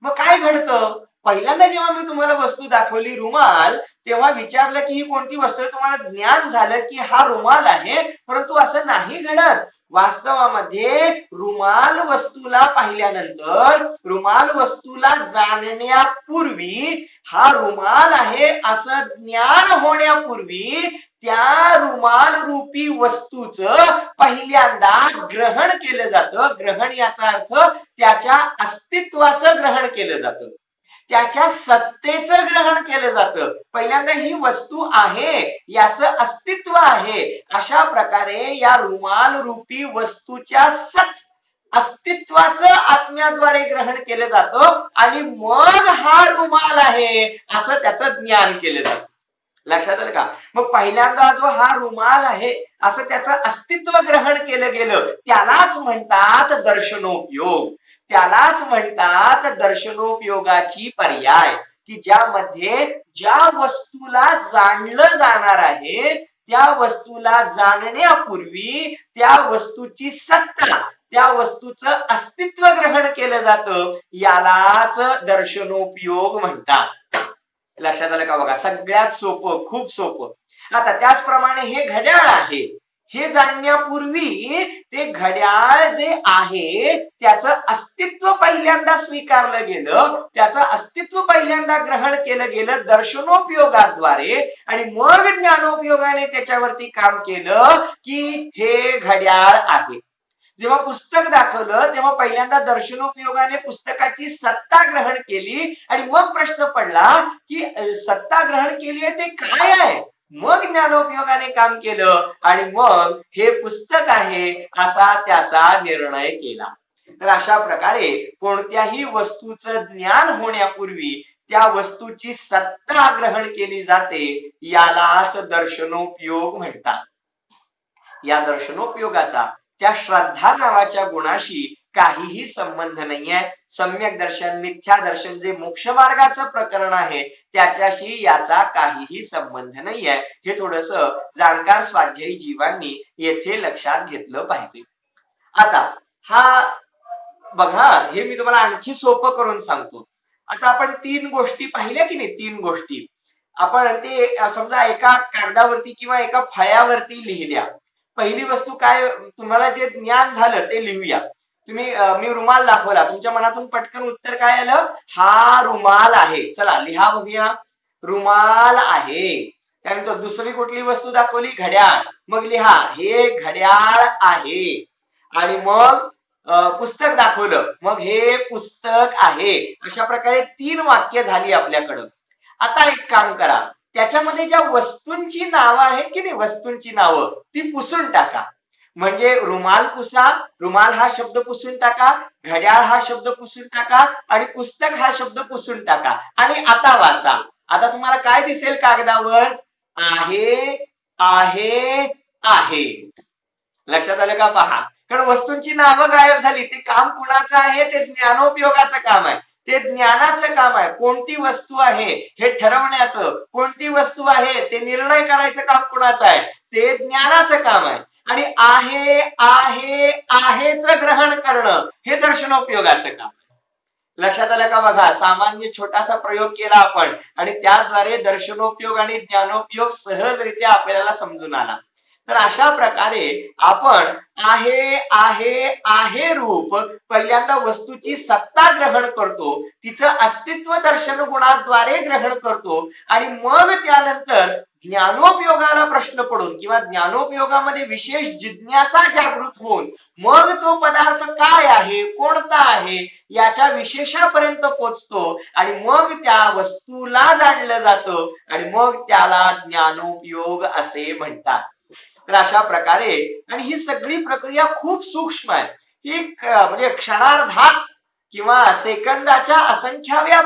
मग काय घडतं? पहिल्यांदा जेव्हा मी तुम्हाला वस्तू दाखवली रुमाल, तेव्हा विचारलं की ही कोणती वस्तू आहे, तुम्हाला ज्ञान झालं की हा रुमाल आहे. परंतु असं नाही घडत. वास्तवामध्ये रुमाल वस्तूला पाहिल्यानंतर, रुमाल वस्तूला जाणण्यापूर्वी, हा रुमाल आहे असं ज्ञान होण्यापूर्वी त्या रुमाल रूपी वस्तूचं पहिल्यांदा ग्रहण केलं जातं. ग्रहण याचा अर्थ त्याच्या अस्तित्वाचं ग्रहण केलं जातं, त्याच्या सत्तेचं ग्रहण केलं जातं. पहिल्यांदा ही वस्तू आहे, याचं अस्तित्व आहे. अशा प्रकारे या रुमाल रूपी वस्तूच्या अस्तित्वाचं आत्म्याद्वारे ग्रहण केलं जातं आणि मग हा रुमाल आहे असं त्याचं ज्ञान केलं जातं. लक्षात आलं का? मग पहिल्यांदा जो हा रुमाल आहे असं त्याचं अस्तित्व ग्रहण केलं गेलं, त्यालाच म्हणतात दर्शनोपयोग. त्यालाच म्हणतात दर्शनोपयोगाची पर्याय, की ज्यामध्ये ज्या वस्तूला जाणलं जाणार आहे त्या वस्तूला जाणण्यापूर्वी त्या वस्तूची सत्ता, त्या वस्तूचं अस्तित्व ग्रहण केलं जातं. यालाच दर्शनोपयोग म्हणतात. लक्षात आलं का? बघा, सगळ्यात सोपं, खूप सोपं. आता त्याचप्रमाणे हे घड्याळ आहे, हे जाणण्यापूर्वी ते घड्याळ जे आहे त्याचं अस्तित्व पहिल्यांदा स्वीकारलं गेलं, त्याचं अस्तित्व पहिल्यांदा ग्रहण केलं गेलं दर्शनोपयोगाद्वारे आणि मग ज्ञानोपयोगाने त्याच्यावरती काम केलं की हे घड्याळ आहे. जेव्हा पुस्तक दाखवलं तेव्हा पहिल्यांदा दर्शनोपयोगाने पुस्तकाची सत्ता ग्रहण केली आणि मग प्रश्न पडला की सत्ता ग्रहण केली आहे ते काय आहे? मग ज्ञानोपयोगाने काम केलं आणि मग हे पुस्तक आहे असा त्याचा निर्णय केला. तर अशा प्रकारे कोणत्याही वस्तूचं ज्ञान होण्यापूर्वी त्या वस्तूची सत्ता ग्रहण केली जाते. यालाच दर्शनोपयोग म्हणतात. या दर्शनोपयोगाचा त्या श्रद्धा नावाच्या गुणाशी काहीही संबंध नाहीये. सम्यक दर्शन, मिथ्या दर्शन जे मोक्ष मार्गाचं प्रकरण आहे त्याच्याशी याचा काहीही संबंध नाहीये. हे थोडस जाणकार स्वाध्यायी जीवांनी येथे लक्षात घेतलं पाहिजे. आता हा बघा, हे मी तुम्हाला आणखी सोपं करून सांगतो. आता आपण 3 गोष्टी पाहिल्या की नाही? 3 गोष्टी आपण ते समजा एका कागदावरती किंवा एका फळ्यावरती लिहिल्या. पहिली वस्तू काय, तुम्हाला जे ज्ञान झालं ते लिहूया. तुम्ही मी रुमाल दाखवला, तुमच्या मनातून पटकन उत्तर काय आलं? हा रुमाल आहे. चला लिहा बघूया. रुमाल आहे. त्यानंतर दुसरी कुठली वस्तू दाखवली? घड्याळ. मग लिहा हे घड्याळ आहे. आणि मग पुस्तक दाखवलं, मग हे पुस्तक आहे. अशा प्रकारे 3 वाक्य झाली आपल्याकडं. आता एक काम करा, त्याच्यामध्ये ज्या वस्तूंची नावं आहेत की नाही, वस्तूंची नावं ती पुसून टाका. म्हणजे रुमाल पुसा, रुमाल हा शब्द पुसून टाका, घड्याळ हा शब्द पुसून टाका आणि पुस्तक हा शब्द पुसून टाका आणि आता वाचा. आता तुम्हाला काय दिसेल कागदावर? आहे, आहे, आहे. लक्षात आलं का? पहा, कारण वस्तूंची नावं गायब झाली. ते काम कुणाचं आहे? ते ज्ञानोपयोगाचं काम आहे, ते ज्ञानाचं काम आहे. कोणती वस्तू आहे हे ठरवण्याचं, कोणती वस्तू आहे ते निर्णय करायचं काम कुणाचं आहे? ते ज्ञानाचं काम आहे. आणि आहे, आहे, आहेच ग्रहण करणं हे दर्शनोपयोगाचं काम आहे. लक्षात आलं का बघा, सामान्य छोटासा प्रयोग केला आपण आणि त्याद्वारे दर्शनोपयोग आणि ज्ञानोपयोग सहजरित्या आपल्याला समजून आला. तर अशा प्रकारे आपण आहे आहे आहे रूप पहिल्यांदा वस्तूची सत्ता ग्रहण करतो, तिचं अस्तित्व दर्शन गुणाद्वारे ग्रहण करतो आणि मग त्यानंतर ज्ञानोपयोगाला प्रश्न पडून किंवा ज्ञानोपयोगामध्ये विशेष जिज्ञासा जागृत होऊन मग तो पदार्थ काय आहे, कोणता आहे याच्या विशेषापर्यंत पोहोचतो आणि मग त्या वस्तूला जाणलं जातं आणि मग त्याला ज्ञानोपयोग असे म्हणतात. तर अशा प्रकारे, आणि ही सगळी प्रक्रिया खूप सूक्ष्म आहे. ही म्हणजे क्षणार्धात किंवा सेकंदाच्या असंख्याव्या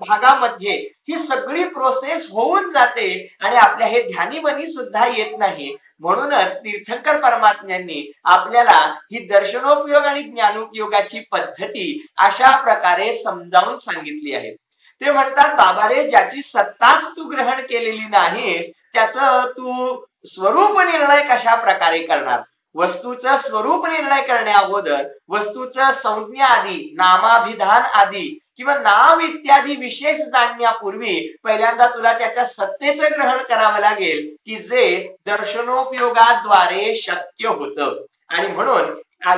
भागामध्ये ही सगळी प्रोसेस होऊन जाते आणि आपल्या हे ध्यानीबनी सुद्धा येत नाही. म्हणूनच तीर्थंकर परमात्म्यांनी आपल्याला ही दर्शनोपयोग आणि ज्ञानोपयोगाची पद्धती अशा प्रकारे समजावून सांगितली आहे. ते म्हणतात, बाबा रे, ज्याची सत्ताच तू ग्रहण केलेली नाहीस त्याचं तू स्वरूप निर्णय कशा प्रकारे करणार? वस्तूचं स्वरूप निर्णय करण्या अगोदर वस्तूचं संज्ञा आदी, नामाभिधान आदी किंवा नाव इत्यादी विशेष जाणण्यापूर्वी पहिल्यांदा तुला त्याच्या सत्तेचं ग्रहण करावं लागेल की जे दर्शनोपयोगाद्वारे शक्य होतं आणि म्हणून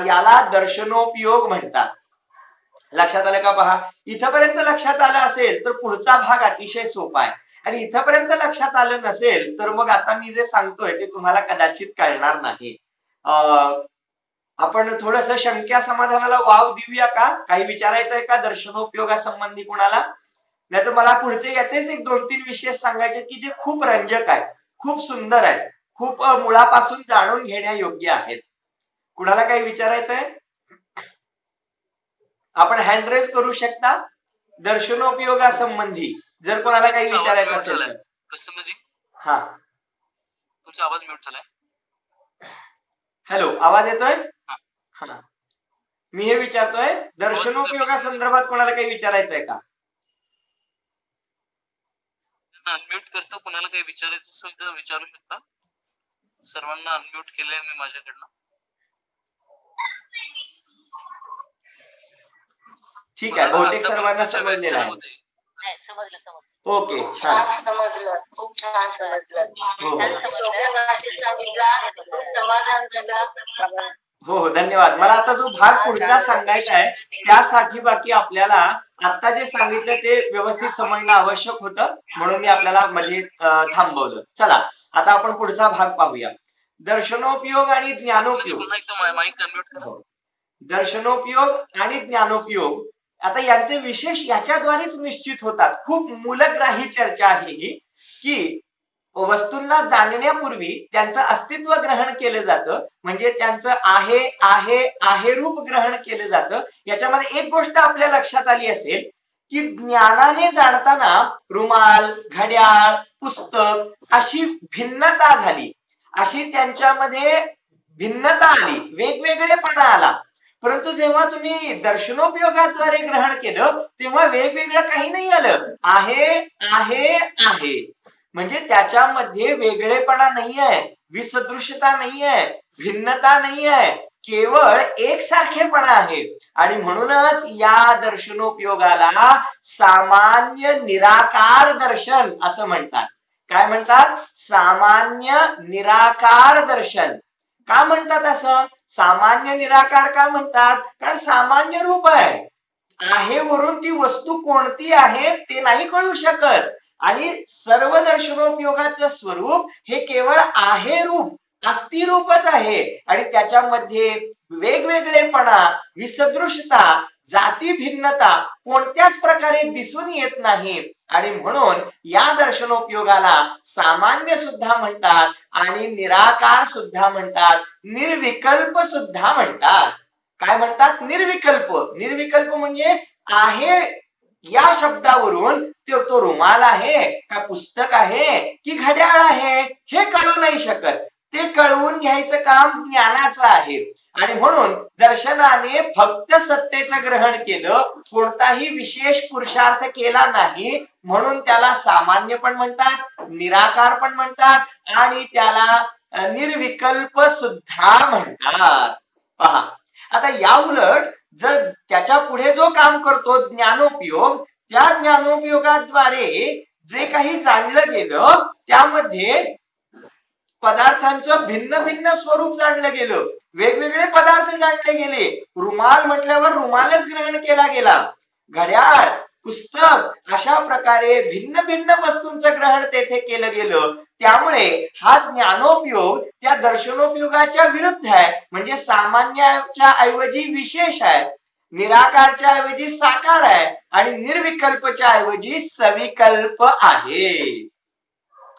याला दर्शनोपयोग म्हणतात. लक्षात आलं का? पहा, इथपर्यंत लक्षात आलं असेल तर पुढचा भाग अतिशय सोपा आहे आणि इथपर्यंत लक्षात आलं नसेल तर मग आता मी जे सांगतोय ते तुम्हाला कदाचित कळणार नाही. आपण थोडस शंक्या समाधानाला वाव देऊया का? काही विचारायचं आहे का दर्शनोपयोगासंबंधी कुणाला? नाही तर मला पुढचे याचेच एक 2-3 विषय सांगायचे की जे खूप रंजक आहेत, खूप सुंदर आहेत, खूप मुळापासून जाणून घेण्यायोग्य आहेत. कुणाला काही विचारायचं आहे? आपण हँड रेज करू शकता दर्शनोपयोगासंबंधी जर कोणाला काही विचारायचं असेल तर. प्रसन्नजी, हा, तुमचा आवाज म्यूट झालाय. हॅलो, आवाज येतोय? हा, मी हे विचारतोय दर्शनोपयोगासंदर्भात कोणाला काही विचारायचं आहे का? अनम्यूट करतो, कोणाला काही विचारायचं असेल तर विचारू शकता. सर्वांना अनम्यूट केलंय मी माझ्याकडनं. ठीक आहे, बहुतेक सर्वांना समजलेलं आहे. ओके, छान, समजलं, खूप छान समजलं. समाधान झालं. हो, धन्यवाद. मला आता जो भाग पुढचा सांगायचा आहे त्यासाठी बाकी आपल्याला आता जे सांगितलं ते व्यवस्थित समजणं आवश्यक होतं, म्हणून मी आपल्याला मध्ये थांबवलं. चला, आता आपण पुढचा भाग पाहूया. दर्शनोपयोग आणि ज्ञानोपयोग. दर्शनोपयोग आणि ज्ञानोपयोग आता यांचे विशेष याच्याद्वारेच निश्चित होतात. खूप मूलग्राही चर्चा आहे ही, की वस्तूंना जाणण्यापूर्वी त्यांचं अस्तित्व ग्रहण केलं जातं, म्हणजे त्यांचं आहे आहे आहे रूप ग्रहण केलं जातं. याच्यामध्ये एक गोष्ट आपल्या लक्षात आली असेल की ज्ञानाने जाणताना रुमाल, घड्याळ, पुस्तक अशी भिन्नता झाली, अशी त्यांच्यामध्ये भिन्नता आली, वेगवेगळेपणा आला. परंतु जेव्हा तुम्ही दर्शनोपयोगाद्वारे ग्रहण केलं तेव्हा वेगवेगळं काही नाही आलं. आहे आहे आहे म्हणजे त्याच्यामध्ये वेगळेपणा नाहीये, विसदृशता नाहीये, भिन्नता नाहीये, केवळ एकसारखेपणा आहे. आणि म्हणूनच या दर्शनोपयोगाला सामान्य निराकार दर्शन असं म्हणतात. काय म्हणतात? सामान्य निराकार दर्शन. का म्हणतात असं? सामान्य निराकार का म्हणतात? कारण सामान्य रूप आहे वरून ती वस्तू कोणती आहे ते नाही कळू शकत आणि सर्व दर्शनोपयोगाचं स्वरूप हे केवळ आहे रूप, अस्ति रूपच आहे आणि त्याच्यामध्ये वेगवेगळेपणा, विसदृशता, जाती भिन्नता कोणत्याच प्रकारे दिसून येत नाही. आणि म्हणून या दर्शनोपयोगाला सामान्य सुद्धा म्हणतात आणि निराकार सुद्धा म्हणतात, निर्विकल्प सुद्धा म्हणतात. काय म्हणतात? निर्विकल्प. निर्विकल्प म्हणजे आहे या शब्दावरून तो रुमाल आहे का पुस्तक आहे की घड्याळ आहे हे कळू नाही शकत. ते कळवून घ्यायचं काम ज्ञानाचं आहे आणि म्हणून दर्शनाने फक्त सत्तेचं ग्रहण केलं, कोणताही विशेष पुरुषार्थ केला नाही, म्हणून त्याला सामान्य पण म्हणतात, निराकार पण म्हणतात आणि त्याला निर्विकल्प सुद्धा म्हणतात. पहा, आता या उलट जर त्याच्या पुढे जो काम करतो ज्ञानोपयोग, त्या ज्ञानोपयोगाद्वारे जे काही जाणलं गेलं त्यामध्ये पदार्थांचं भिन्न भिन्न स्वरूप जाणलं गेलं, वेगवेगळे पदार्थ जाणले गेले. रुमाल म्हटल्यावर रुमालच ग्रहण केला गेला, घड्याळ, पुस्तक अशा प्रकारे भिन्न भिन्न वस्तूंचं ग्रहण तेथे केलं गेलं. त्यामुळे हा ज्ञानोपयोग त्या दर्शनोपयोगाच्या विरुद्ध आहे, म्हणजे सामान्याच्या ऐवजी विशेष आहे, निराकारच्या ऐवजी साकार आहे आणि निर्विकल्पच्या ऐवजी सविकल्प आहे.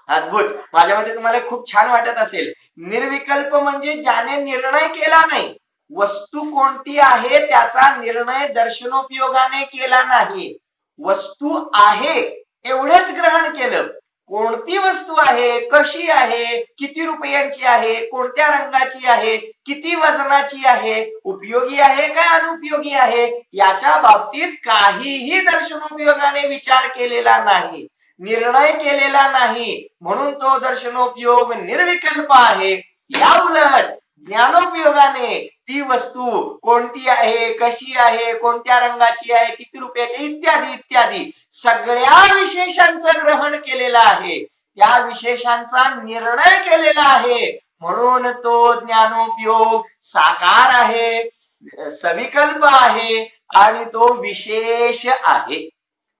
अद्भुत. माझ्या मते तुम्हाला खूप छान वाटत असेल. निर्विकल्प म्हणजे ज्याने निर्णय केला नाही, वस्तू कोणती आहे त्याचा निर्णय दर्शनोपयोगाने केला नाही, वस्तू आहे एवढेच ग्रहण केलं. कोणती वस्तू आहे, कशी आहे, किती रुपयांची आहे, कोणत्या रंगाची आहे, किती वजनाची आहे, उपयोगी आहे का अनुपयोगी आहे, याच्या बाबतीत काहीही दर्शनोपयोगाने विचार केलेला नाही, निर्णय केलेला नाही, म्हणून तो दर्शनोपयोग निर्विकल्प आहे. या उलट ज्ञानोपयोगाने ती वस्तू कोणती आहे, कशी आहे, कोणत्या रंगाची आहे, किती रुपयाची इत्यादी इत्यादी सगळ्या विशेषांचं ग्रहण केलेलं आहे, त्या विशेषांचा निर्णय केलेला आहे, म्हणून तो ज्ञानोपयोग साकार आहे, सविकल्प आहे आणि तो विशेष आहे.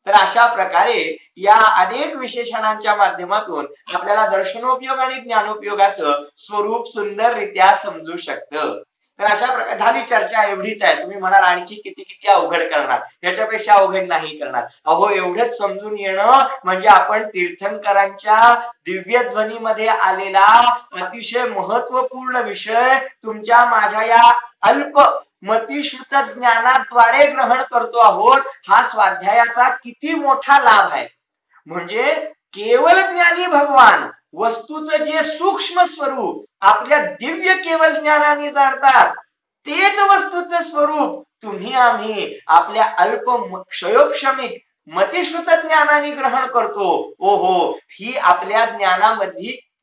तर अशा प्रकारे या अनेक विशेषणांच्या माध्यमातून आपल्याला दर्शनोपयोग आणि ज्ञानोपयोगाचं स्वरूप सुंदररित्या समजू शकतं. तर अशा प्रकारे झाली चर्चा, एवढीच आहे. तुम्ही म्हणाल आणखी किती किती अवघड करणार, याच्यापेक्षा अवघड नाही करणार. अहो एवढंच समजून येणं म्हणजे आपण तीर्थंकरांच्या दिव्य ध्वनीमध्ये आलेला अतिशय महत्वपूर्ण विषय तुमच्या माझ्या या अल्प मतिश्रुत ज्ञानाद्वारे ग्रहण करतो आहोत, हा स्वाध्यायाचा किती मोठा लाभ आहे. म्हणजे केवळ ज्ञानी भगवान वस्तूचं जे सूक्ष्म स्वरूप आपल्या दिव्य केवळ ज्ञानाने जाणतात, तेच वस्तूचं स्वरूप तुम्ही आम्ही आपल्या अल्प क्षयोपशमिक मतिश्रुत ज्ञानाने ग्रहण करतो. ओहो, ही आपल्या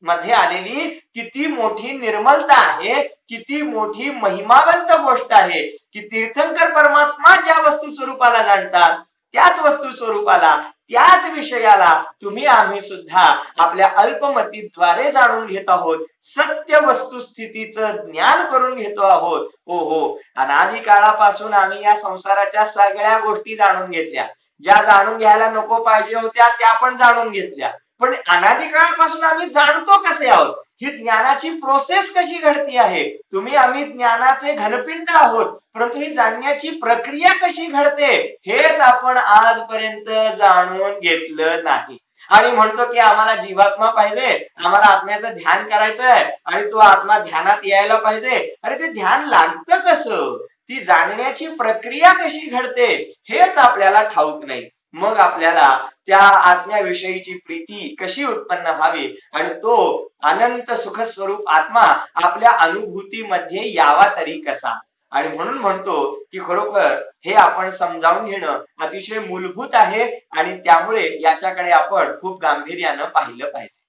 मध्ये आलेली किती मोठी निर्मलता आहे, किती मोठी महिमावंत गोष्ट आहे की तीर्थंकर परमात्मा ज्या वस्तू स्वरूपाला जाणतात, त्याच वस्तू स्वरूपाला, त्याच विषयाला तुम्ही आम्ही सुद्धा आपल्या अल्पमतीद्वारे जाणून घेत आहोत, सत्य वस्तुस्थितीचं ज्ञान करून घेतो आहोत. ओहो, अनादी काळापासून आम्ही या संसाराच्या सगळ्या गोष्टी जाणून घेतल्या, ज्या जाणून घ्यायला नको पाहिजे होत्या त्या पण जाणून घेतल्या, पण अनादी काळापासून आम्ही जाणतो कसे आहोत, ही ज्ञानाची प्रोसेस कशी घडती आहे, तुम्ही आम्ही ज्ञानाचे घनपिंड आहोत, परंतु ही जाणण्याची प्रक्रिया कशी घडते हेच आपण आजपर्यंत जाणून घेतलं नाही. आणि म्हणतो की आम्हाला जीवात्मा पाहिजे, आम्हाला आत्म्याचं ध्यान करायचंय आणि तो आत्मा ध्यानात यायला पाहिजे. अरे ते ध्यान लागतं कसं, ती जाणण्याची प्रक्रिया कशी घडते हेच आपल्याला ठाऊक नाही. मग आपल्याला त्या आत्म्याविषयीची प्रीती कशी उत्पन्न व्हावी आणि तो अनंत सुख स्वरूप आत्मा आपल्या अनुभूतीमध्ये यावा तरी कसा. आणि म्हणून म्हणतो की खरोखर हे आपण समजावून घेणं अतिशय मूलभूत आहे आणि त्यामुळे याच्याकडे आपण खूप गांभीर्यानं पाहिलं पाहिजे.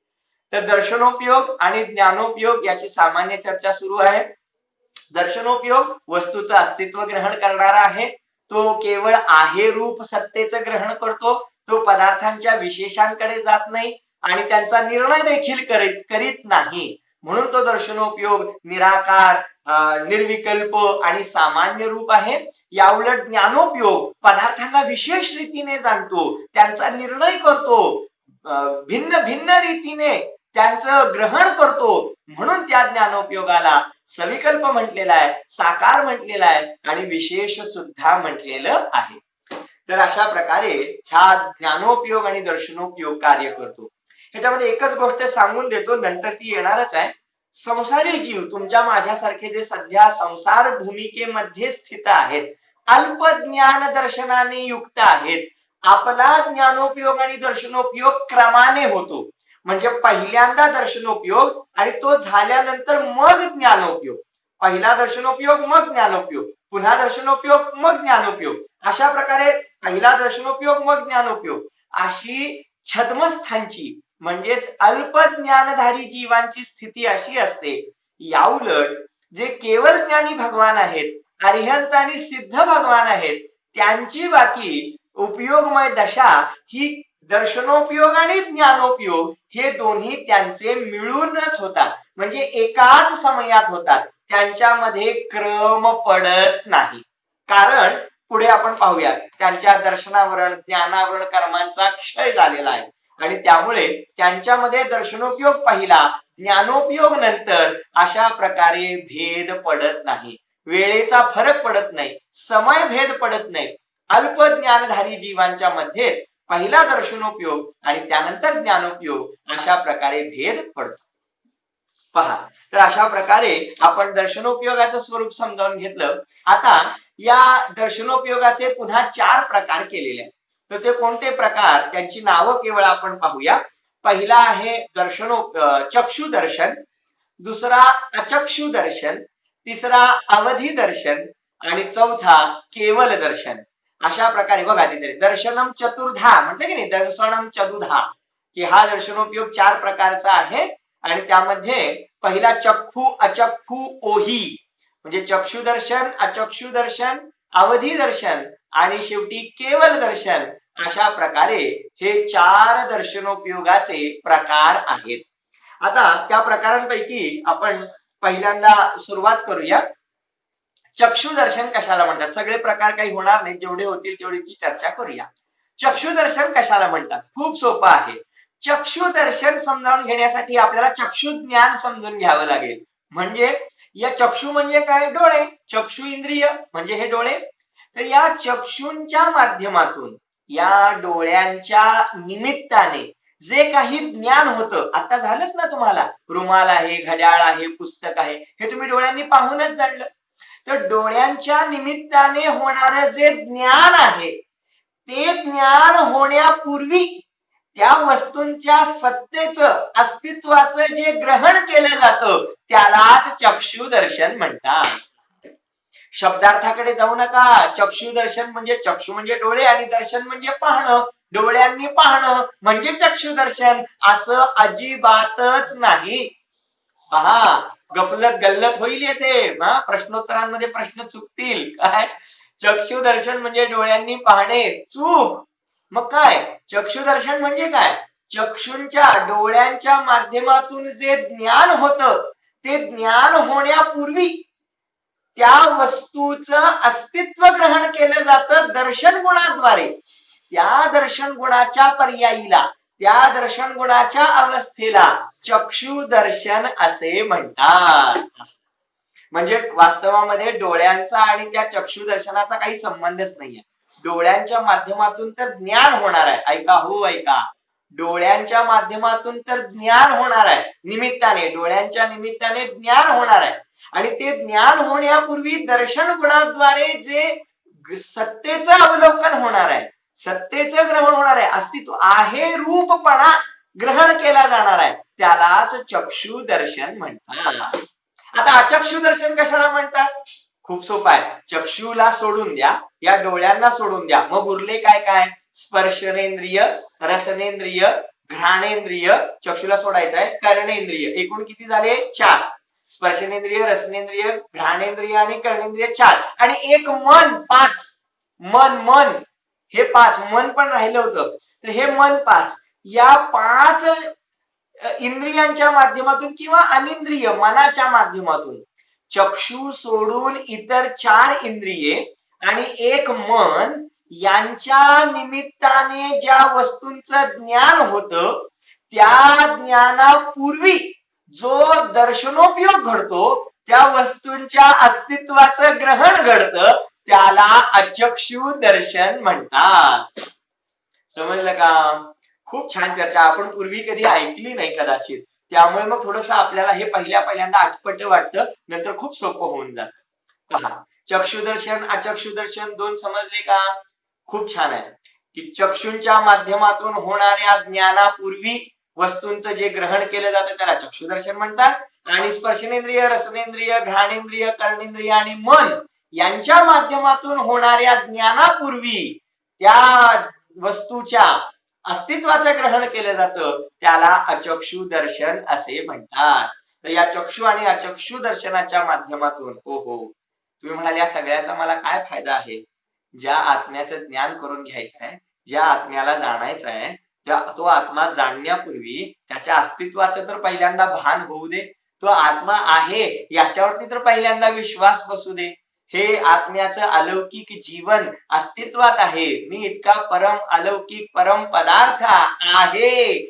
तर दर्शनोपयोग आणि ज्ञानोपयोग याची सामान्य चर्चा सुरू आहे. दर्शनोपयोग वस्तूचं अस्तित्व ग्रहण करणारा आहे, तो केवळ आहे रूप सत्तेचं ग्रहण करतो, तो पदार्थांच्या विशेषांकडे जात नाही आणि त्यांचा निर्णय देखील करीत नाही, म्हणून तो दर्शनोपयोग निराकार, निर्विकल्प आणि सामान्य रूप आहे. याउलट ज्ञानोपयोग पदार्थांना विशेष रीतीने जाणतो, त्यांचा निर्णय करतो, भिन्न भिन्न रीतीने त्यांचं ग्रहण करतो, म्हणून त्या ज्ञानोपयोगाला सविकल्प म्हटलेला आहे, साकार म्हटलेला आहे आणि विशेष सुद्धा म्हटलेलं आहे. तर अशा प्रकारे हा ज्ञानोपयोग आणि दर्शनोपयोग कार्य करतो. ह्याच्यामध्ये एकच गोष्ट सांगून देतो, नंतर ती येणारच आहे. संसारी जीव तुमच्या माझ्यासारखे जे सध्या संसार भूमिकेमध्ये स्थित आहेत, अल्प ज्ञान दर्शनाने युक्त आहेत, आपला ज्ञानोपयोग आणि दर्शनोपयोग क्रमाने होतो. म्हणजे पहिल्यांदा दर्शनोपयोग आणि तो झाल्यानंतर मग ज्ञानोपयोग, पहिला दर्शनोपयोग मग ज्ञानोपयोग, पुन्हा दर्शनोपयोग मग ज्ञानोपयोग, अशा प्रकारे पहिला दर्शनोपयोग मग ज्ञानोपयोग, अशी छद्मस्थांची म्हणजेच अल्प ज्ञानधारी जीवांची स्थिती अशी असते. याउलट जे केवळ ज्ञानी भगवान आहेत अरिहंत आणि सिद्ध भगवान आहेत त्यांची बाकी उपयोगमय दशा ही दर्शनोपयोग आणि ज्ञानोपयोग हे दोन्ही त्यांचे मिळूनच होतात, म्हणजे एकाच समयात होतात, त्यांच्यामध्ये क्रम पडत नाही. कारण पुढे आपण पाहूया त्यांच्या दर्शनावरण ज्ञानावरण कर्मांचा क्षय झालेला आहे आणि त्यामुळे त्यांच्यामध्ये दर्शनोपयोग पहिला ज्ञानोपयोग नंतर अशा प्रकारे भेद पडत नाही, वेळेचा फरक पडत नाही, समय भेद पडत नाही. अल्प ज्ञानधारी जीवांच्या मध्येच पहिला दर्शनोपयोग आणि त्यानंतर ज्ञानोपयोग अशा प्रकारे भेद पडतो. पहा, तर अशा प्रकारे आपण दर्शनोपयोगाचं स्वरूप समजावून घेतलं. आता या दर्शनोपयोगाचे पुन्हा 4 प्रकार केलेले आहेत. तर ते कोणते प्रकार त्यांची नावं केवळ आपण पाहूया. पहिला आहे चक्षु दर्शन, दुसरा अचक्षु दर्शन, तिसरा अवधी दर्शन आणि चौथा केवल दर्शन. अशा प्रकारे बघा तिथे दर्शनम चतुर्धा म्हटलं की नाही, दर्शनम चतुर्धा की हा दर्शनोपयोग 4 प्रकारचा आहे आणि त्यामध्ये पहिला चक्षु अचक्षु ओही म्हणजे चक्षु दर्शन, अचक्षु दर्शन, अवधी दर्शन आणि शेवटी केवल दर्शन. अशा प्रकारे हे 4 दर्शनोपयोगाचे प्रकार आहेत. आता त्या प्रकारांपैकी आपण पहिल्यांदा सुरुवात करूया. चक्षु दर्शन कशाला म्हणतात? सगळे प्रकार काही होणार नाही, जेवढे होतील तेवढीची चर्चा करूया. चक्षु दर्शन कशाला म्हणतात? खूप सोपं आहे. चक्षु दर्शन समजावून घेण्यासाठी आपल्याला चक्षु ज्ञान समजून घ्यावं लागेल. म्हणजे या चक्षु म्हणजे काय? डोळे. चक्षु इंद्रिय म्हणजे हे डोळे. तर या चक्षुंच्या माध्यमातून या डोळ्यांच्या निमित्ताने जे काही ज्ञान होतं, आता झालंच ना तुम्हाला, रुमाल आहे, घड्याळ आहे, पुस्तक आहे, हे तुम्ही डोळ्यांनी पाहूनच जाणलं. तर डोळ्यांच्या निमित्ताने होणारं जे ज्ञान आहे ते ज्ञान होण्यापूर्वी त्या वस्तूंच्या सत्तेचं अस्तित्वाचं जे ग्रहण केलं जातं त्यालाच चक्षु दर्शन म्हणतात. शब्दार्थाकडे जाऊ नका. चक्षु दर्शन म्हणजे चक्षु म्हणजे डोळे आणि दर्शन म्हणजे पाहणं, डोळ्यांनी पाहणं म्हणजे चक्षु दर्शन असं अजिबातच नाही. पहा, गफलत गल्लत होईल येथे. प्रश्नोत्तरांमध्ये प्रश्न चुकतील. काय चक्षु दर्शन म्हणजे डोळ्यांनी पाहणे? चूक. मग काय चक्षु दर्शन म्हणजे काय? चक्षुंच्या डोळ्यांच्या माध्यमातून जे ज्ञान होतं ते ज्ञान होण्यापूर्वी त्या वस्तूचं अस्तित्व ग्रहण केलं जातं दर्शन गुणाद्वारे. त्या दर्शन गुणाच्या पर्यायीला, त्या दर्शन गुणाच्या अवस्थेला चक्षु दर्शन असे म्हणतात. म्हणजे वास्तवामध्ये डोळ्यांचा आणि त्या चक्षु दर्शनाचा काही संबंधच नाहीये. डोळ्यांच्या माध्यमातून तर ज्ञान होणार आहे. ऐका हो ऐका, डोळ्यांच्या माध्यमातून तर ज्ञान होणार आहे, निमित्ताने डोळ्यांच्या निमित्ताने ज्ञान होणार आहे आणि ते ज्ञान होण्यापूर्वी दर्शन गुणाद्वारे जे सत्तेचं अवलोकन होणार आहे, सत्तेचं ग्रहण होणार आहे, अस्तित्व आहे रूपपणा ग्रहण केला जाणार आहे, त्यालाच चक्षु दर्शन म्हणतात. आता अचक्षु दर्शन कशाला म्हणतात? खूप सोपं आहे. चक्षुला सोडून द्या, या डोळ्यांना सोडून द्या, मग उरले काय काय? स्पर्शनेंद्रिय, रसनेंद्रिय, घ्राणेंद्रिय, चक्षुला सोडायचं आहे, कर्णेंद्रिय. एकूण किती झाले? 4. स्पर्शनेंद्रिय, रसनेंद्रिय, घ्राणेंद्रिय आणि कर्णेंद्रिय 4 आणि एक मन 5. मन हे 5, मन पण राहिलं होतं, तर हे मन 5. या 5 इंद्रियांच्या माध्यमातून किंवा अनिंद्रिय मनाच्या माध्यमातून चक्षु सोडून इतर 4 इंद्रिये आणि एक मन यांच्या निमित्ताने ज्या वस्तूंचं ज्ञान होतं त्या ज्ञानापूर्वी जो दर्शनोपयोग घडतो, त्या वस्तूंच्या अस्तित्वाचं ग्रहण घडतं, त्याला अचक्षु दर्शन म्हणतात. समजलं का? खूप छान चर्चा. आपण पूर्वी कधी ऐकली नाही कदाचित, त्यामुळे मग थोडस आपल्याला हे पहिल्यांदा आठपट वाटतं, नंतर खूप सोपं होऊन जातं. पहा, चक्षुदर्शन अचक्षुदर्शन 2 समजले का? खूप छान आहे की चक्षुंच्या माध्यमातून होणाऱ्या ज्ञानापूर्वी वस्तूंचं जे ग्रहण केलं जातं त्याला चक्षुदर्शन म्हणतात आणि स्पर्शनेंद्रिय, रसनेंद्रिय, घ्राणेंद्रिय, कर्णेंद्रिय आणि मन यांच्या माध्यमातून होणाऱ्या ज्ञानापूर्वी त्या वस्तूच्या अस्तित्वाचं ग्रहण केलं जातं त्याला अचक्षु दर्शन असे म्हणतात. तर या चक्षु आणि अचक्षु दर्शनाच्या माध्यमातून तुम्ही म्हणाले या सगळ्याचा मला काय फायदा आहे? ज्या आत्म्याचं ज्ञान करून घ्यायचं आहे, ज्या आत्म्याला जाणायचं आहे, तो आत्मा जाणण्यापूर्वी त्याच्या अस्तित्वाचं तर पहिल्यांदा भान होऊ दे. तो आत्मा आहे याच्यावरती तर पहिल्यांदा विश्वास बसू दे. हे आत्म्याचं अलौकिक जीवन अस्तित्वात आहे. मी इतका परम अलौकिक परम पदार्थ आहे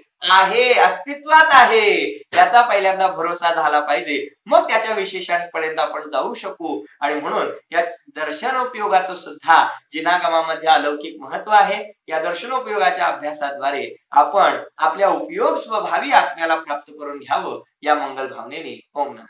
अस्तित्वात आहे याचा पहिल्यांदा भरोसा झाला पाहिजे. मग त्याच्या विशेषांपर्यंत आपण जाऊ शकू. आणि म्हणून या दर्शनोपयोगाचं सुद्धा जिनागमामध्ये अलौकिक महत्व आहे. या दर्शनोपयोगाच्या अभ्यासाद्वारे आपण आपल्या उपयोग स्वभावी आत्म्याला प्राप्त करून घ्यावं या मंगल भावनेने ओम नमः.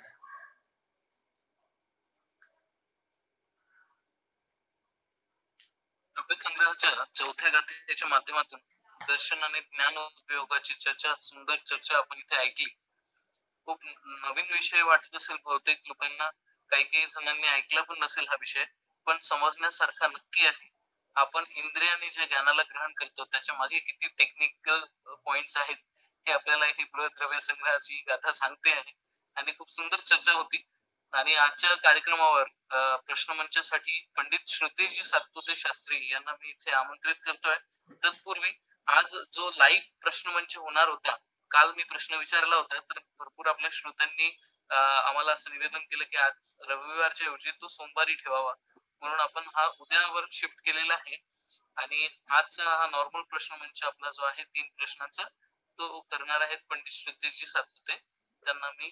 संग्रहाच्या चौथ्या गाथेच्या माध्यमातून दर्शन आणि ज्ञान उपयोगाची सुंदर चर्चा आपण इथे ऐकली. खूप नवीन विषय वाटत असेल बहुतेक लोकांना, काही जणांनी ऐकला पण नसेल हा विषय, पण समजण्यासारखा नक्की आहे. आपण इंद्रियाने जे ज्ञानाला ग्रहण करतो त्याच्या मागे किती टेक्निकल पॉइंट्स आहेत हे आपल्याला ही बृहद्रव्य संग्रहाची गाथा सांगते आहे. आणि खूप सुंदर चर्चा होती. आणि आजच्या कार्यक्रमावर प्रश्नमंचासाठी पंडित श्रुतीजी सातपुते शास्त्री यांना मी इथे आमंत्रित करतोय. तत्पूर्वी आज जो लाईव्ह प्रश्नमंच होणार होता, काल मी प्रश्न विचारला होता, तर भरपूर आपल्या श्रोत्यांनी आम्हाला असं निवेदन केलं की आज रविवारच्या ऐवजी तो सोमवारी ठेवावा, म्हणून आपण हा उद्यावर शिफ्ट केलेला आहे. आणि आजचा हा नॉर्मल प्रश्नमंच आपला जो आहे 3 प्रश्नांचा, तो करणार आहेत पंडित श्रुतीजी सातपुते. त्यांना मी